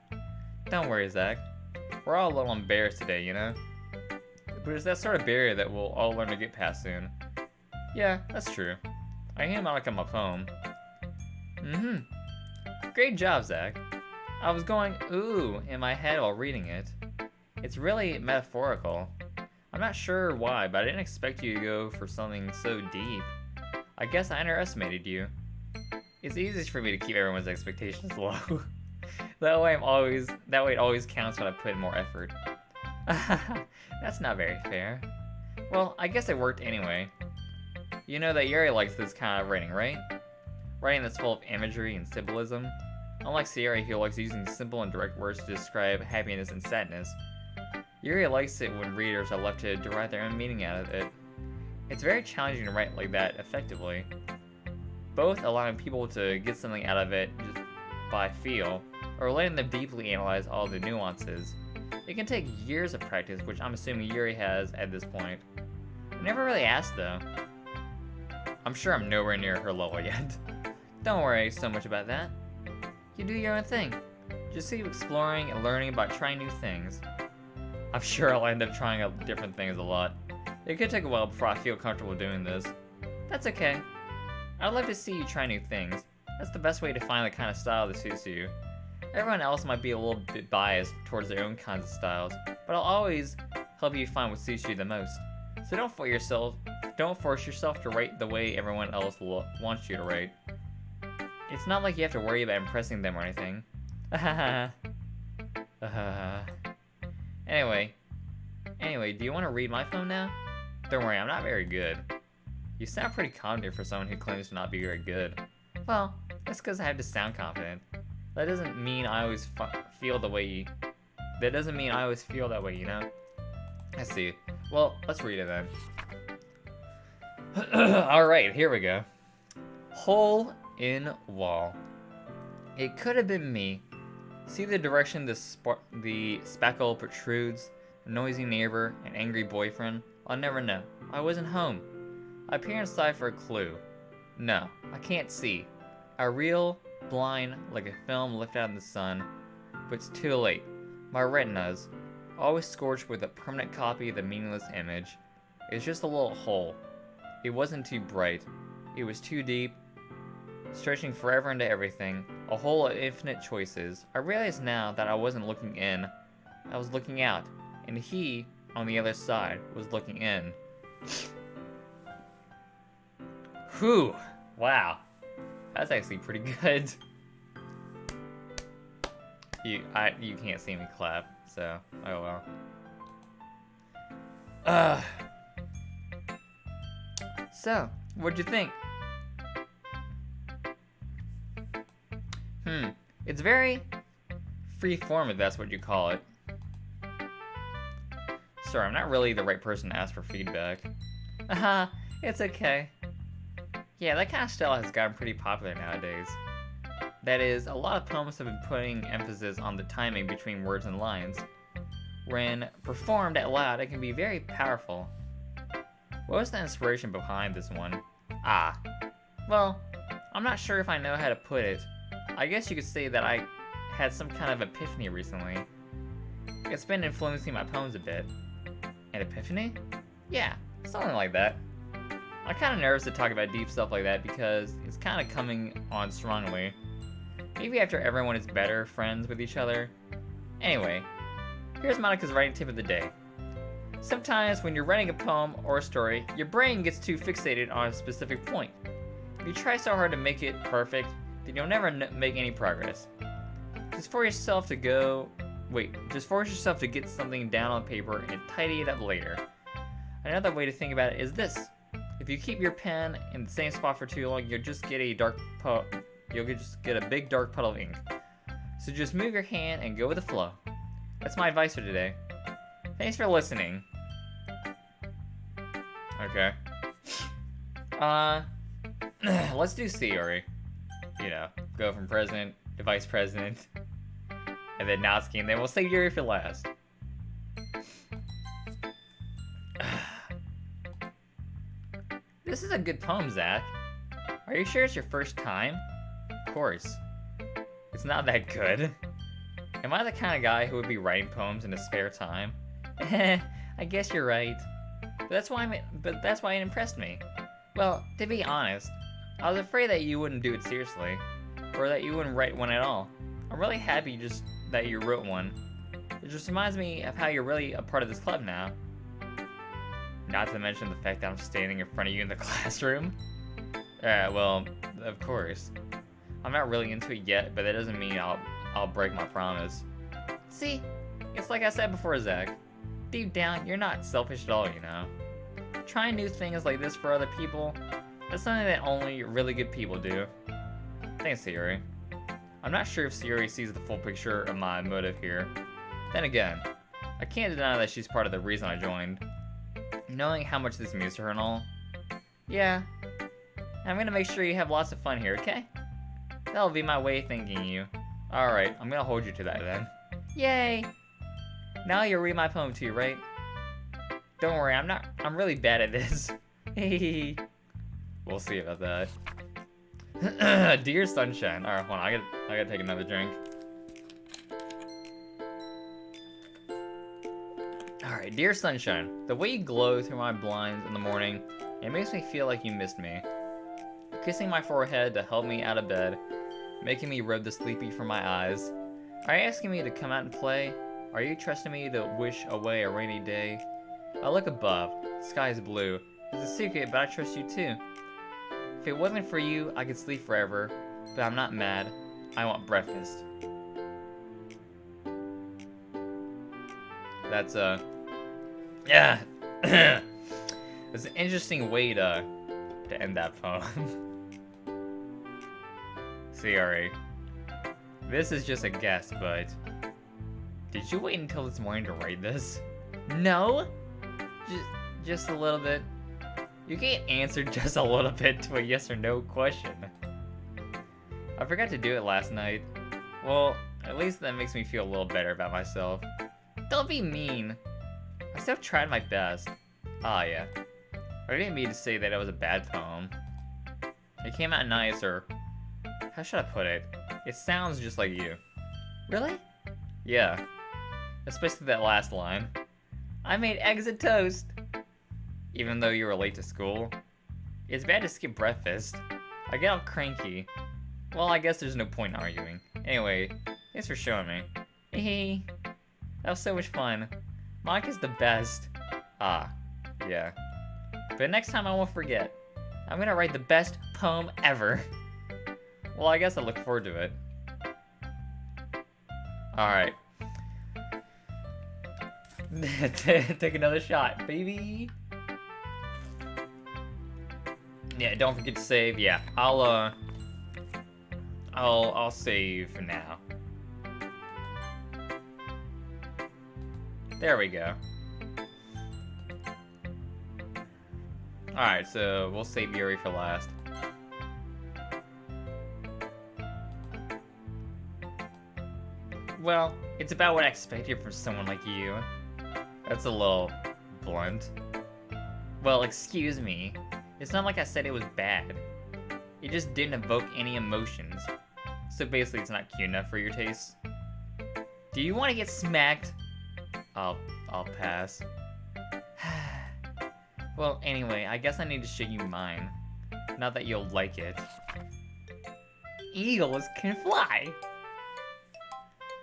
Don't worry, Zack. We're all a little embarrassed today, you know? But it's that sort of barrier that we'll all learn to get past soon. Yeah, that's true. I hand Monica my poem. Great job, Zack. I was going ooh in my head while reading it. It's really metaphorical. I'm not sure why, but I didn't expect you to go for something so deep. I guess I underestimated you. It's easiest for me to keep everyone's expectations low. That way it always counts when I put in more effort. That's not very fair. Well, I guess it worked anyway. You know that Yuri likes this kind of writing, right? Writing that's full of imagery and symbolism. Unlike Sierra, who likes using simple and direct words to describe happiness and sadness. Yuri likes it when readers are left to derive their own meaning out of it. It's very challenging to write like that effectively. Both allowing people to get something out of it just by feel, or letting them deeply analyze all the nuances. It can take years of practice, which I'm assuming Yuri has at this point. I never really asked though. I'm sure I'm nowhere near her level yet. Don't worry so much about that. You do your own thing. Just keep exploring and learning about trying new things. I'm sure I'll end up trying out different things a lot. It could take a while before I feel comfortable doing this. That's okay. I'd love to see you try new things. That's the best way to find the kind of style that suits you. Everyone else might be a little bit biased towards their own kinds of styles, but I'll always help you find what suits you the most. So don't force yourself to write the way everyone else wants you to write. It's not like you have to worry about impressing them or anything. Anyway, do you want to read my poem now? Don't worry, I'm not very good. You sound pretty confident for someone who claims to not be very good. Well, that's because I have to sound confident. That doesn't mean I always feel the way you know? I see. Well, let's read it then. Alright, here we go. Hole in wall. It could have been me. See the direction the spackle protrudes? A noisy neighbor, an angry boyfriend? I'll never know. I wasn't home. I peer inside for a clue. No, I can't see. I reel, blind, like a film lifted out in the sun. But it's too late. My retinas, always scorched with a permanent copy of the meaningless image. It's just a little hole. It wasn't too bright. It was too deep, stretching forever into everything. A hole of infinite choices. I realize now that I wasn't looking in. I was looking out. And he, on the other side, was looking in. Whew. Wow. That's actually pretty good. You can't see me clap, so oh well. So, what'd you think? It's very free form, if that's what you call it. Sorry, I'm not really the right person to ask for feedback. It's okay. Yeah, that kind of style has gotten pretty popular nowadays. That is, a lot of poems have been putting emphasis on the timing between words and lines. When performed out loud, it can be very powerful. What was the inspiration behind this one? Well, I'm not sure if I know how to put it. I guess you could say that I had some kind of epiphany recently. It's been influencing my poems a bit. An epiphany? Yeah, something like that. I'm kind of nervous to talk about deep stuff like that because it's kind of coming on strongly. Maybe after everyone is better friends with each other. Anyway, here's Monica's writing tip of the day. Sometimes when you're writing a poem or a story, your brain gets too fixated on a specific point. If you try so hard to make it perfect, then you'll never make any progress. Just force yourself to get something down on paper and tidy it up later. Another way to think about it is this. If you keep your pen in the same spot for too long, you'll just get a big dark puddle of ink. So just move your hand and go with the flow. That's my advice for today. Thanks for listening. Okay. Let's do theory. You know, go from president to vice president, and then Natsuki, and then we'll save Yuri for last. This is a good poem, Zack. Are you sure it's your first time? Of course. It's not that good. Am I the kind of guy who would be writing poems in his spare time? I guess you're right. But that's why it impressed me. Well, to be honest, I was afraid that you wouldn't do it seriously, or that you wouldn't write one at all. I'm really happy just that you wrote one. It just reminds me of how you're really a part of this club now. Not to mention the fact that I'm standing in front of you in the classroom. Well, of course. I'm not really into it yet, but that doesn't mean I'll break my promise. See, it's like I said before, Zack. Deep down, you're not selfish at all, you know. Trying new things like this for other people, that's something that only really good people do. Thanks, Sayuri. I'm not sure if Sayuri sees the full picture of my motive here. Then again, I can't deny that she's part of the reason I joined. Knowing how much this means to her and all. Yeah. I'm gonna make sure you have lots of fun here, okay? That'll be my way of thanking you. Alright, I'm gonna hold you to that then. Yay! Now you'll read my poem too, right? Don't worry, I'm really bad at this. We'll see about that. Dear Sunshine. Alright, hold on, I gotta take another drink. Alright, dear Sunshine, the way you glow through my blinds in the morning, it makes me feel like you missed me. Kissing my forehead to help me out of bed, making me rub the sleepy from my eyes. Are you asking me to come out and play? Are you trusting me to wish away a rainy day? I look above, the sky is blue. It's a secret, but I trust you too. If it wasn't for you, I could sleep forever, but I'm not mad. I want breakfast. That's yeah. It's an interesting way to end that poem. Sorry. This is just a guess, but did you wait until this morning to write this? No? Just a little bit. You can't answer just a little bit to a yes or no question. I forgot to do it last night. Well, at least that makes me feel a little better about myself. Don't be mean. I still tried my best. Ah, yeah. I didn't mean to say that it was a bad poem. It came out nice, or how should I put it? It sounds just like you. Really? Yeah. Especially that last line. I made eggs and toast. Even though you were late to school. It's bad to skip breakfast. I get all cranky. Well, I guess there's no point in arguing. Anyway, thanks for showing me. Hey, that was so much fun. Monica's the best. Ah, yeah. But next time I won't forget. I'm gonna write the best poem ever. Well, I guess I look forward to it. Alright. Take another shot, baby. Yeah, don't forget to save. Yeah, I'll save now. There we go. Alright, so we'll save Yuri for last. Well, it's about what I expected from someone like you. That's a little blunt. Well, excuse me. It's not like I said it was bad. It just didn't evoke any emotions. So basically it's not cute enough for your taste. Do you want to get smacked? I'll pass. Well, anyway, I guess I need to show you mine. Not that you'll like it. Eagles can fly!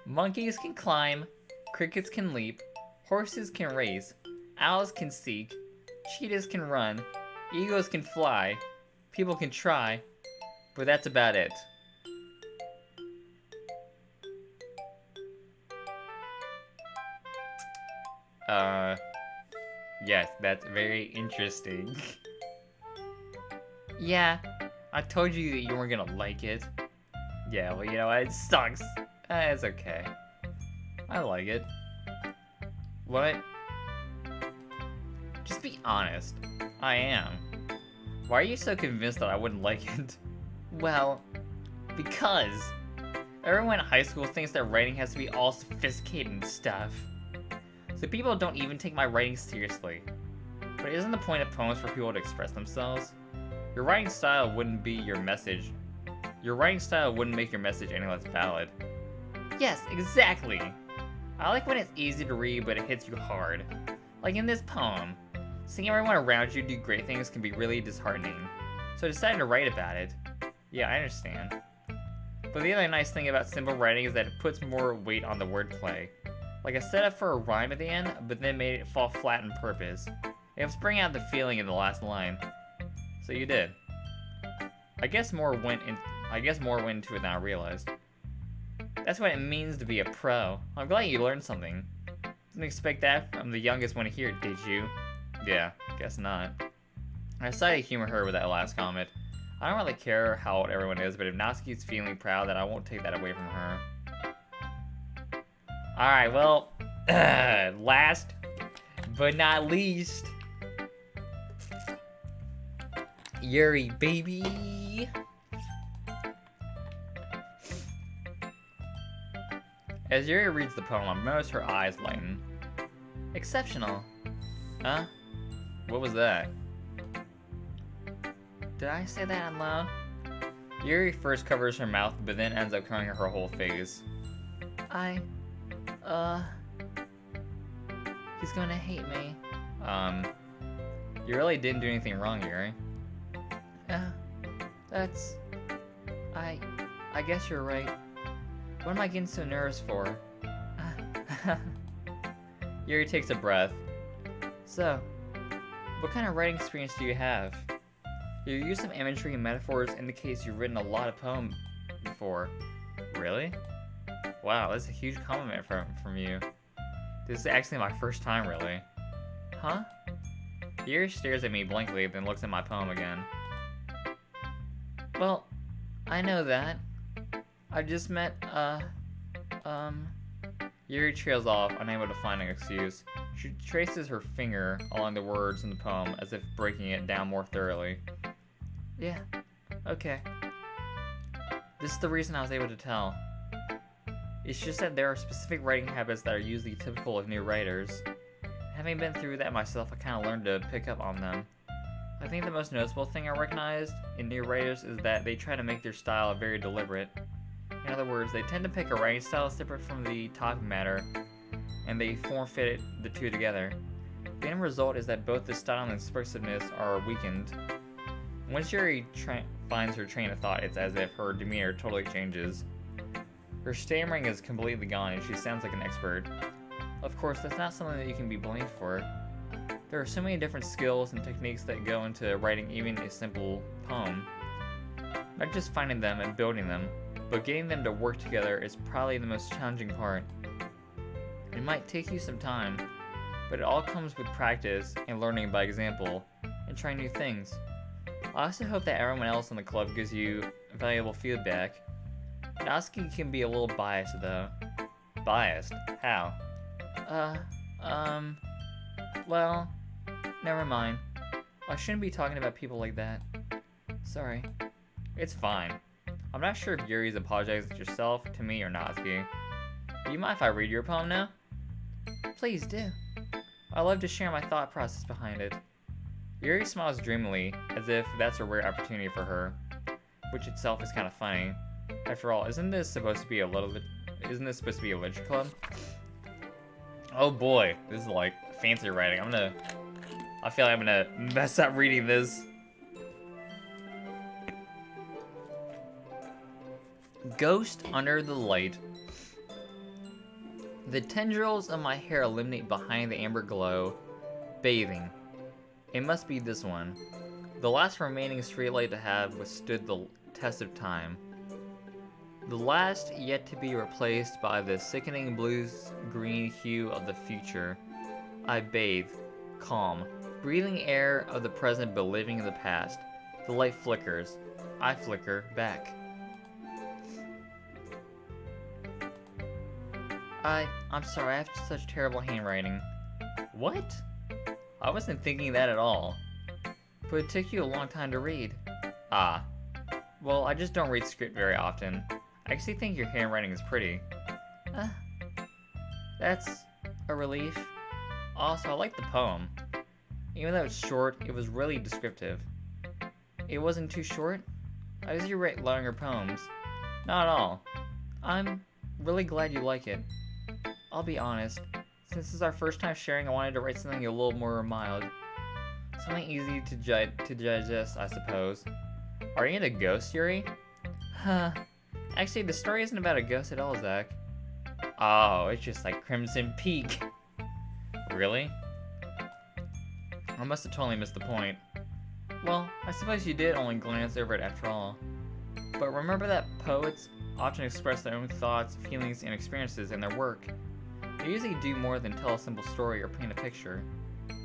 Monkeys can climb, crickets can leap, horses can race, owls can seek, cheetahs can run, eagles can fly, people can try, but that's about it. Yes, that's very interesting. Yeah, I told you that you weren't gonna like it. Yeah, well, you know what? It sucks. It's okay. I like it. What? Just be honest. I am. Why are you so convinced that I wouldn't like it? Well, because everyone in high school thinks that writing has to be all sophisticated and stuff. So people don't even take my writing seriously. But isn't the point of poems for people to express themselves? Your writing style wouldn't be your message. Your writing style wouldn't make your message any less valid. Yes, exactly. I like when it's easy to read, but it hits you hard. Like in this poem. Seeing everyone around you do great things can be really disheartening. So I decided to write about it. Yeah, I understand. But the other nice thing about simple writing is that it puts more weight on the wordplay. Like I set up for a rhyme at the end, but then made it fall flat on purpose. It helps bring out the feeling in the last line. So you did. I guess more went into it than I realized. That's what it means to be a pro. I'm glad you learned something. Didn't expect that from the youngest one here, did you? Yeah, guess not. I decided to humor her with that last comment. I don't really care how old everyone is, but if Natsuki's feeling proud, then I won't take that away from her. Alright, well, last but not least, Yuri, baby. As Yuri reads the poem, I notice her eyes lighten. Exceptional. Huh? What was that? Did I say that out loud? Yuri first covers her mouth, but then ends up covering her whole face. He's gonna hate me. You really didn't do anything wrong, Yuri. I guess you're right. What am I getting so nervous for? Yuri takes a breath. So, what kind of writing experience do you have? Your use of imagery and metaphors indicates you've written a lot of poems before. Really? Wow, that's a huge compliment from you. This is actually my first time, really. Huh? Yuri stares at me blankly, then looks at my poem again. Well, I know that. I just meant, Yuri trails off, unable to find an excuse. She traces her finger along the words in the poem as if breaking it down more thoroughly. Yeah, okay. This is the reason I was able to tell. It's just that there are specific writing habits that are usually typical of new writers. Having been through that myself, I kind of learned to pick up on them. I think the most noticeable thing I recognized in new writers is that they try to make their style very deliberate. In other words, they tend to pick a writing style separate from the topic matter, and they form-fit the two together. The end result is that both the style and expressiveness are weakened. Once Yuri finds her train of thought, it's as if her demeanor totally changes. Her stammering is completely gone, and she sounds like an expert. Of course, that's not something that you can be blamed for. There are so many different skills and techniques that go into writing even a simple poem. Not just finding them and building them, but getting them to work together is probably the most challenging part. It might take you some time, but it all comes with practice and learning by example, and trying new things. I also hope that everyone else in the club gives you valuable feedback. Natsuki can be a little biased though. Biased? How? Well, never mind. I shouldn't be talking about people like that. Sorry. It's fine. I'm not sure if Yuri's apologized yourself, to me, or Natsuki. Do you mind if I read your poem now? Please do. I love to share my thought process behind it. Yuri smiles dreamily, as if that's a rare opportunity for her, which itself is kind of funny. After all, isn't this supposed to be a literature club? Oh boy, this is like fancy writing. I feel like I'm gonna mess up reading this. Ghost under the light. The tendrils of my hair illuminate behind the amber glow. Bathing. It must be this one. The last remaining streetlight to have withstood the test of time. The last yet to be replaced by the sickening blues-green hue of the future. I bathe, calm, breathing air of the present but living in the past. The light flickers. I flicker back. I'm sorry, I have such terrible handwriting. What? I wasn't thinking that at all. But it took you a long time to read. Ah. Well, I just don't read script very often. I actually think your handwriting is pretty. That's a relief. Also, I like the poem. Even though it's short, it was really descriptive. It wasn't too short? I usually write longer poems. Not at all. I'm really glad you like it. I'll be honest, since this is our first time sharing, I wanted to write something a little more mild. Something easy to digest, I suppose. Are you into ghosts, Yuri? Huh. Actually, the story isn't about a ghost at all, Zack. Oh, it's just like Crimson Peak. Really? I must have totally missed the point. Well, I suppose you did only glance over it after all. But remember that poets often express their own thoughts, feelings, and experiences in their work. They usually do more than tell a simple story or paint a picture.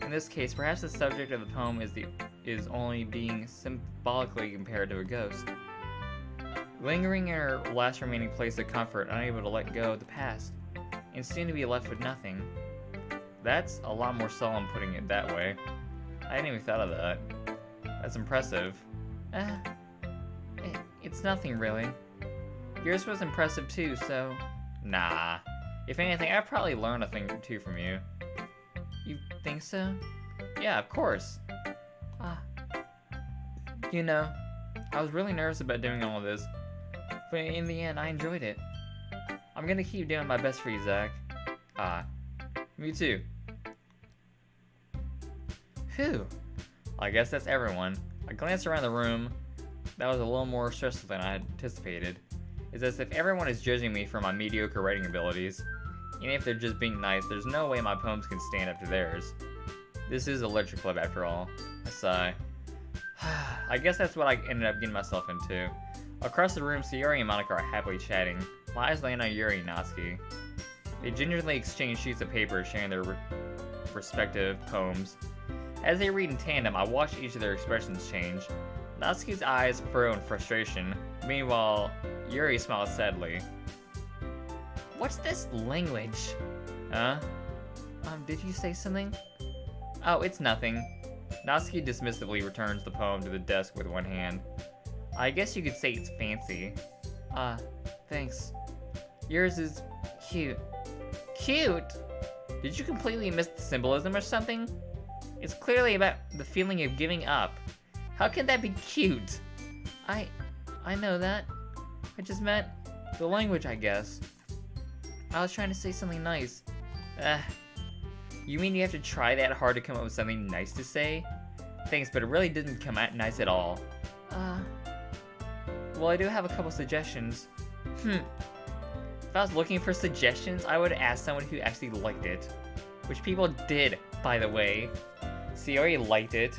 In this case, perhaps the subject of the poem is only being symbolically compared to a ghost. Lingering in her last remaining place of comfort, unable to let go of the past, and soon to be left with nothing. That's a lot more solemn putting it that way. I hadn't even thought of that. That's impressive. It's nothing really. Yours was impressive too, so... Nah. If anything, I've probably learned a thing or two from you. You think so? Yeah, of course. You know, I was really nervous about doing all of this, but in the end, I enjoyed it. I'm gonna keep doing my best for you, Zack. Me too. Phew. I guess that's everyone. I glanced around the room. That was a little more stressful than I had anticipated. It's as if everyone is judging me for my mediocre writing abilities. Even if they're just being nice, there's no way my poems can stand up to theirs. This is a literature club after all. I sigh. I guess that's what I ended up getting myself into. Across the room, Sayori and Monica are happily chatting. My eyes land on Yuri and Natsuki. They gingerly exchange sheets of paper, sharing their respective poems. As they read in tandem, I watch each of their expressions change. Natsuki's eyes furrow in frustration. Meanwhile, Yuri smiles sadly. What's this language? Huh? Did you say something? Oh, it's nothing. Natsuki dismissively returns the poem to the desk with one hand. I guess you could say it's fancy. Thanks. Yours is cute. Cute? Did you completely miss the symbolism or something? It's clearly about the feeling of giving up. How can that be cute? I know that. I just meant the language, I guess. I was trying to say something nice. You mean you have to try that hard to come up with something nice to say? Thanks, but it really didn't come out nice at all. Well, I do have a couple suggestions. If I was looking for suggestions, I would ask someone who actually liked it. Which people did, by the way. Sayori liked it,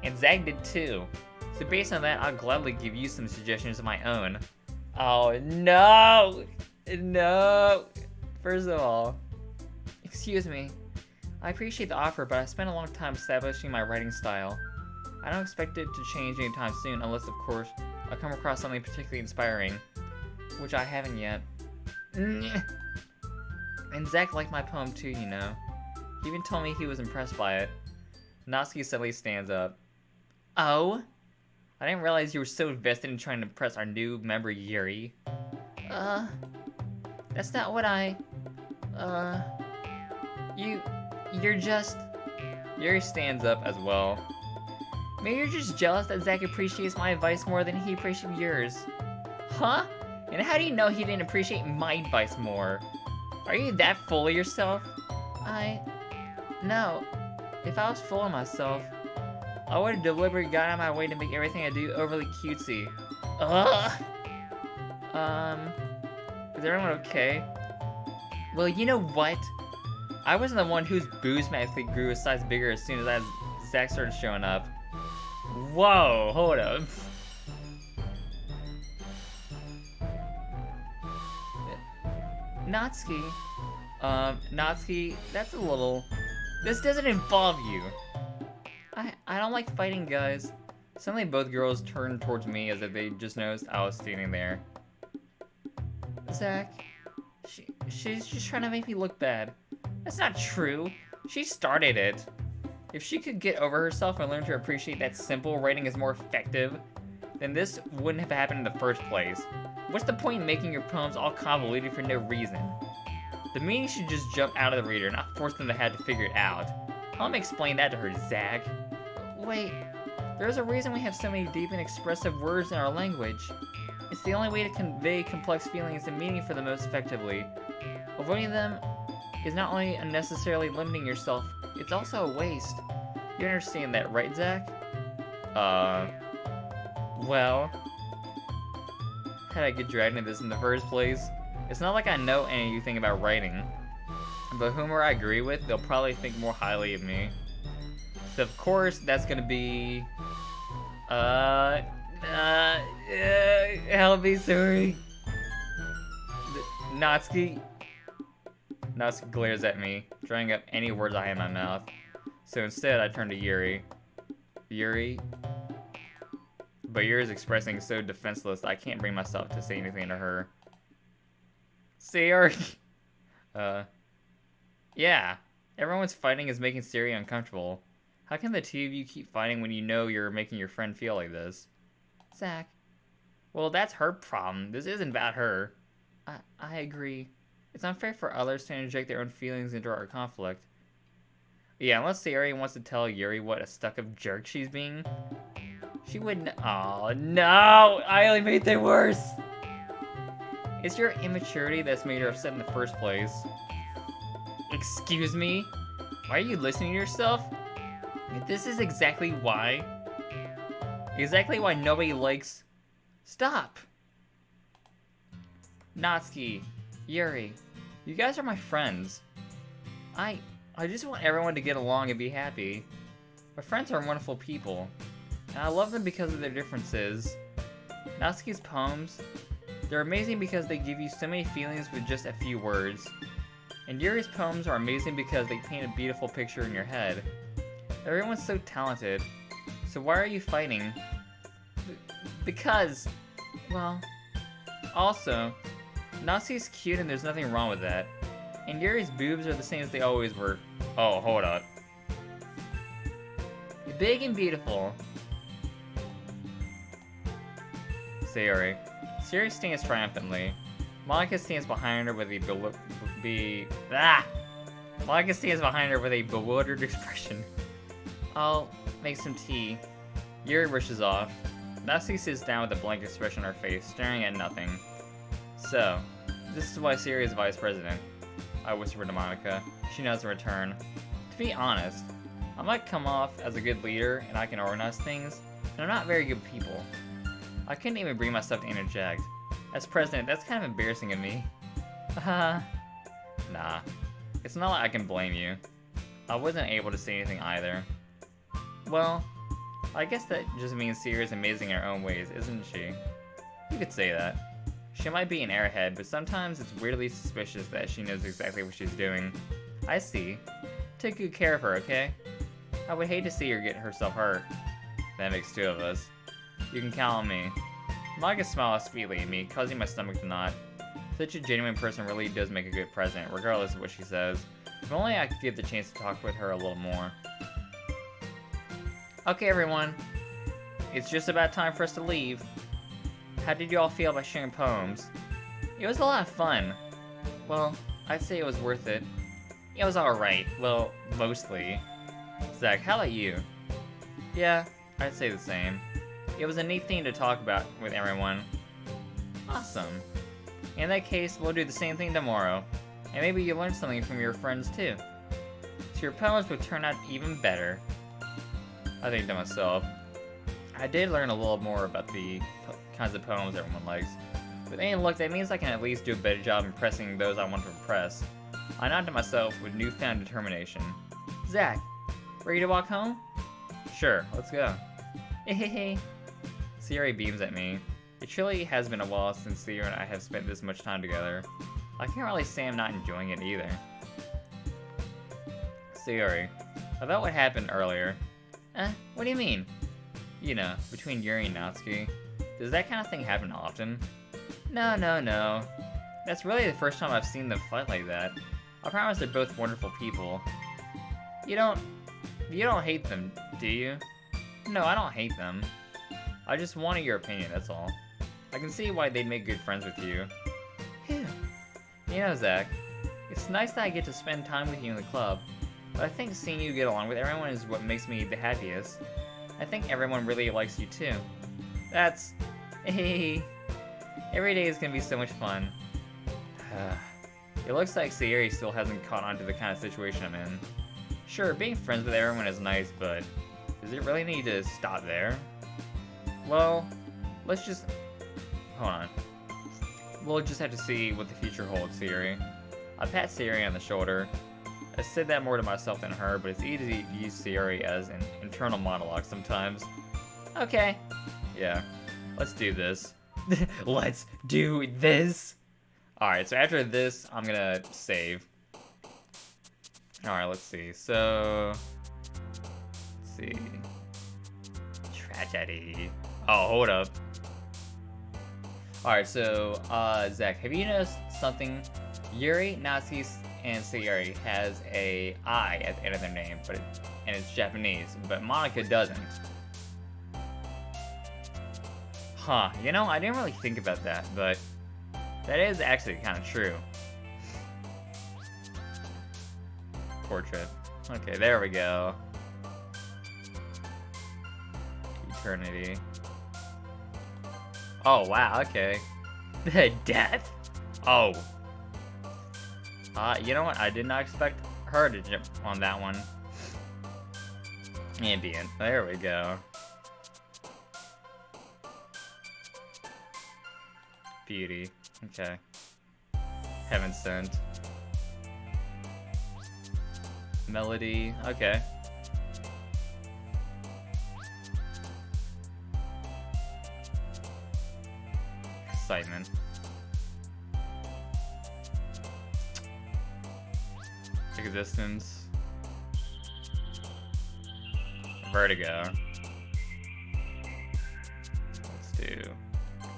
and Zack did too. So based on that, I'll gladly give you some suggestions of my own. Oh no! No! First of all, excuse me. I appreciate the offer, but I spent a long time establishing my writing style. I don't expect it to change anytime soon, unless of course I come across something particularly inspiring, which I haven't yet. And Zack liked my poem too, you know. He even told me he was impressed by it. Natsuki suddenly stands up. Oh? I didn't realize you were so invested in trying to impress our new member Yuri. That's not what you're just... Yuri stands up as well. Maybe you're just jealous that Zack appreciates my advice more than he appreciates yours. Huh? And how do you know he didn't appreciate my advice more? Are you that full of yourself? No. If I was full of myself, I would have deliberately gone out of my way to make everything I do overly cutesy. Ugh! Is everyone okay? Well, you know what? I wasn't the one whose boobs magically grew a size bigger as soon as Zack started showing up. Whoa, hold up. Natsuki. Natsuki, that's a little... This doesn't involve you. I don't like fighting guys. Suddenly both girls turned towards me as if they just noticed I was standing there. Zack, she's just trying to make me look bad. That's not true. She started it. If she could get over herself and learn to appreciate that simple writing is more effective, then this wouldn't have happened in the first place. What's the point in making your poems all convoluted for no reason? The meaning should just jump out of the reader, not force them to have to figure it out. How am I explain that to her, Zack? Wait, there's a reason we have so many deep and expressive words in our language. It's the only way to convey complex feelings and meaning for them most effectively. Avoiding them is not only unnecessarily limiting yourself, it's also a waste. You understand that, right, Zack? Well... How'd I get dragged into this in the first place? It's not like I know anything about writing. But whomever I agree with, they'll probably think more highly of me. So of course, that's gonna be... help me, sorry. Natsuki glares at me, drawing up any words I have in my mouth. So instead, I turn to Yuri. Yuri? But Yuri's expressing so defenseless, I can't bring myself to say anything to her. Sayori! Yeah. Everyone's fighting is making Sayori uncomfortable. How can the two of you keep fighting when you know you're making your friend feel like this? Zack. Well, that's her problem. This isn't about her. I agree. It's unfair for others to interject their own feelings into our conflict. Yeah, unless Sayori wants to tell Yuri what a stuck-up jerk she's being. She wouldn't. Oh no! I only made that worse! It's your immaturity that's made her upset in the first place. Excuse me? Why are you listening to yourself? This is exactly why. Exactly why nobody likes... Stop! Natsuki, Yuri, you guys are my friends. I just want everyone to get along and be happy. My friends are wonderful people, and I love them because of their differences. Natsuki's poems, they're amazing because they give you so many feelings with just a few words. And Yuri's poems are amazing because they paint a beautiful picture in your head. Everyone's so talented, so why are you fighting? Because, well, also, Natsuki's cute and there's nothing wrong with that. And Yuri's boobs are the same as they always were. Oh, hold up. Big and beautiful. Sayori. Sayori stands triumphantly. Monica stands behind her with a Monica stands behind her with a bewildered expression. I'll make some tea. Yuri rushes off. Natsuki sits down with a blank expression on her face, staring at nothing. So, this is why Sayori is vice president. I whisper to Monica. She nods in return. To be honest, I might come off as a good leader and I can organize things, but I'm not very good people. I couldn't even bring myself to interject. As president, that's kind of embarrassing of me. Nah. It's not like I can blame you. I wasn't able to say anything either. Well, I guess that just means Sayori's amazing in her own ways, isn't she? You could say that. She might be an airhead, but sometimes it's weirdly suspicious that she knows exactly what she's doing. I see. Take good care of her, okay? I would hate to see her get herself hurt. That makes two of us. You can count on me. Monica smiles sweetly at me, causing my stomach to knot. Such a genuine person really does make a good president, regardless of what she says. If only I could get the chance to talk with her a little more. Okay, everyone. It's just about time for us to leave. How did you all feel about sharing poems? It was a lot of fun. Well, I'd say it was worth it. It was alright. Well, mostly. Zack, how about you? Yeah, I'd say the same. It was a neat thing to talk about with everyone. Awesome. In that case, we'll do the same thing tomorrow. And maybe you learned something from your friends too. So your poems will turn out even better. I think to myself, I did learn a little more about the kinds of poems everyone likes. With any luck, that means I can at least do a better job impressing those I want to impress. I nod to myself with newfound determination. Zack, ready to walk home? Sure, let's go. Hehehe. Sayori beams at me. It truly has been a while since Sayori and I have spent this much time together. I can't really say I'm not enjoying it either. Sayori, about what happened earlier. What do you mean? You know, between Yuri and Natsuki. Does that kind of thing happen often? No. That's really the first time I've seen them fight like that. I promise they're both wonderful people. You don't hate them, do you? No, I don't hate them. I just wanted your opinion, that's all. I can see why they'd make good friends with you. Phew. You know, Zack, it's nice that I get to spend time with you in the club, but I think seeing you get along with everyone is what makes me the happiest. I think everyone really likes you too. That's... Hey. Every day is gonna be so much fun. It looks like Sayori still hasn't caught on to the kind of situation I'm in. Sure, being friends with everyone is nice, but does it really need to stop there? Well, let's just... Hold on. We'll just have to see what the future holds, Sayori. I pat Sayori on the shoulder. I said that more to myself than her, but it's easy to use Sayori as an internal monologue sometimes. Okay. Yeah. Let's do this. Let's do this! Alright, so after this, I'm gonna save. Alright, let's see. So... Let's see... Tragedy. Oh, hold up. Alright, so, Zack, have you noticed something? Yuri, Natsuki, and Sayori has a I at the end of their name, and it's Japanese, but Monica doesn't. Huh, you know, I didn't really think about that, but that is actually kind of true. Portrait. Okay, there we go. Eternity. Oh, wow, okay. Death? Oh. You know what? I did not expect her to jump on that one. Ambient. There we go. Beauty. Okay. Heaven Sent. Melody. Okay. Excitement. Existence. Vertigo. Let's do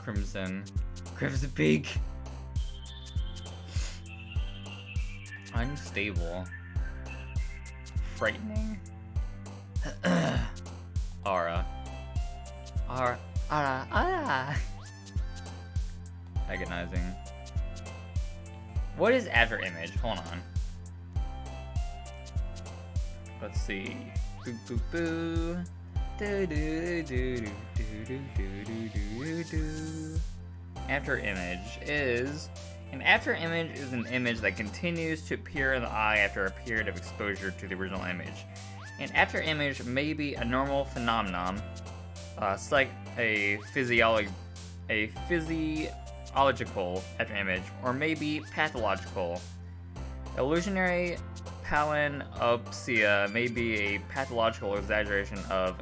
Crimson. Crimson Peak. Unstable. Frightening. Aura. Aura. Agonizing. What is after image? Hold on. Let's see. Boo boo boo. Do do do do do do do do do. After image is an after image is an image that continues to appear in the eye after a period of exposure to the original image. An after image may be a normal phenomenon, it's like a physiological after image, or maybe pathological. Illusionary palinopsia may be a pathological exaggeration of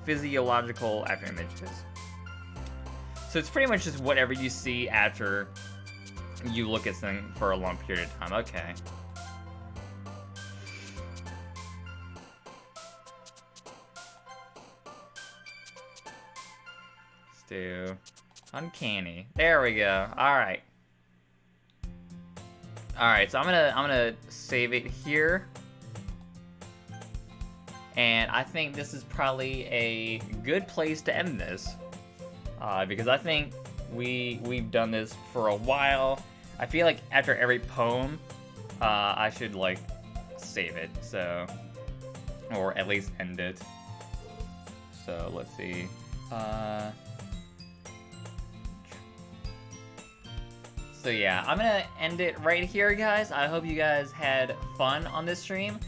physiological after images. So it's pretty much just whatever you see after you look at something for a long period of time. Okay. Let's do uncanny. There we go. All right. All right. So I'm gonna save it here, and I think this is probably a good place to end this, because I think we've done this for a while. I feel like after every poem, I should like save it, so, or at least end it. So let's see. So yeah, I'm gonna end it right here, guys. I hope you guys had fun on this stream.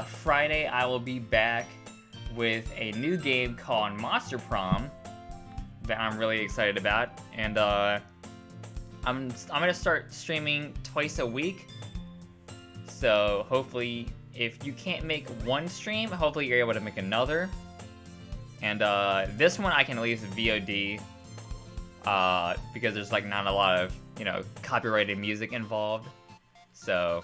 Friday, I will be back with a new game called Monster Prom that I'm really excited about, and I'm gonna start streaming twice a week. So hopefully, if you can't make one stream, hopefully you're able to make another. And this one I can at least VOD, because there's like not a lot of, you know, copyrighted music involved. So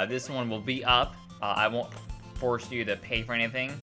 this one will be up. I won't force you to pay for anything.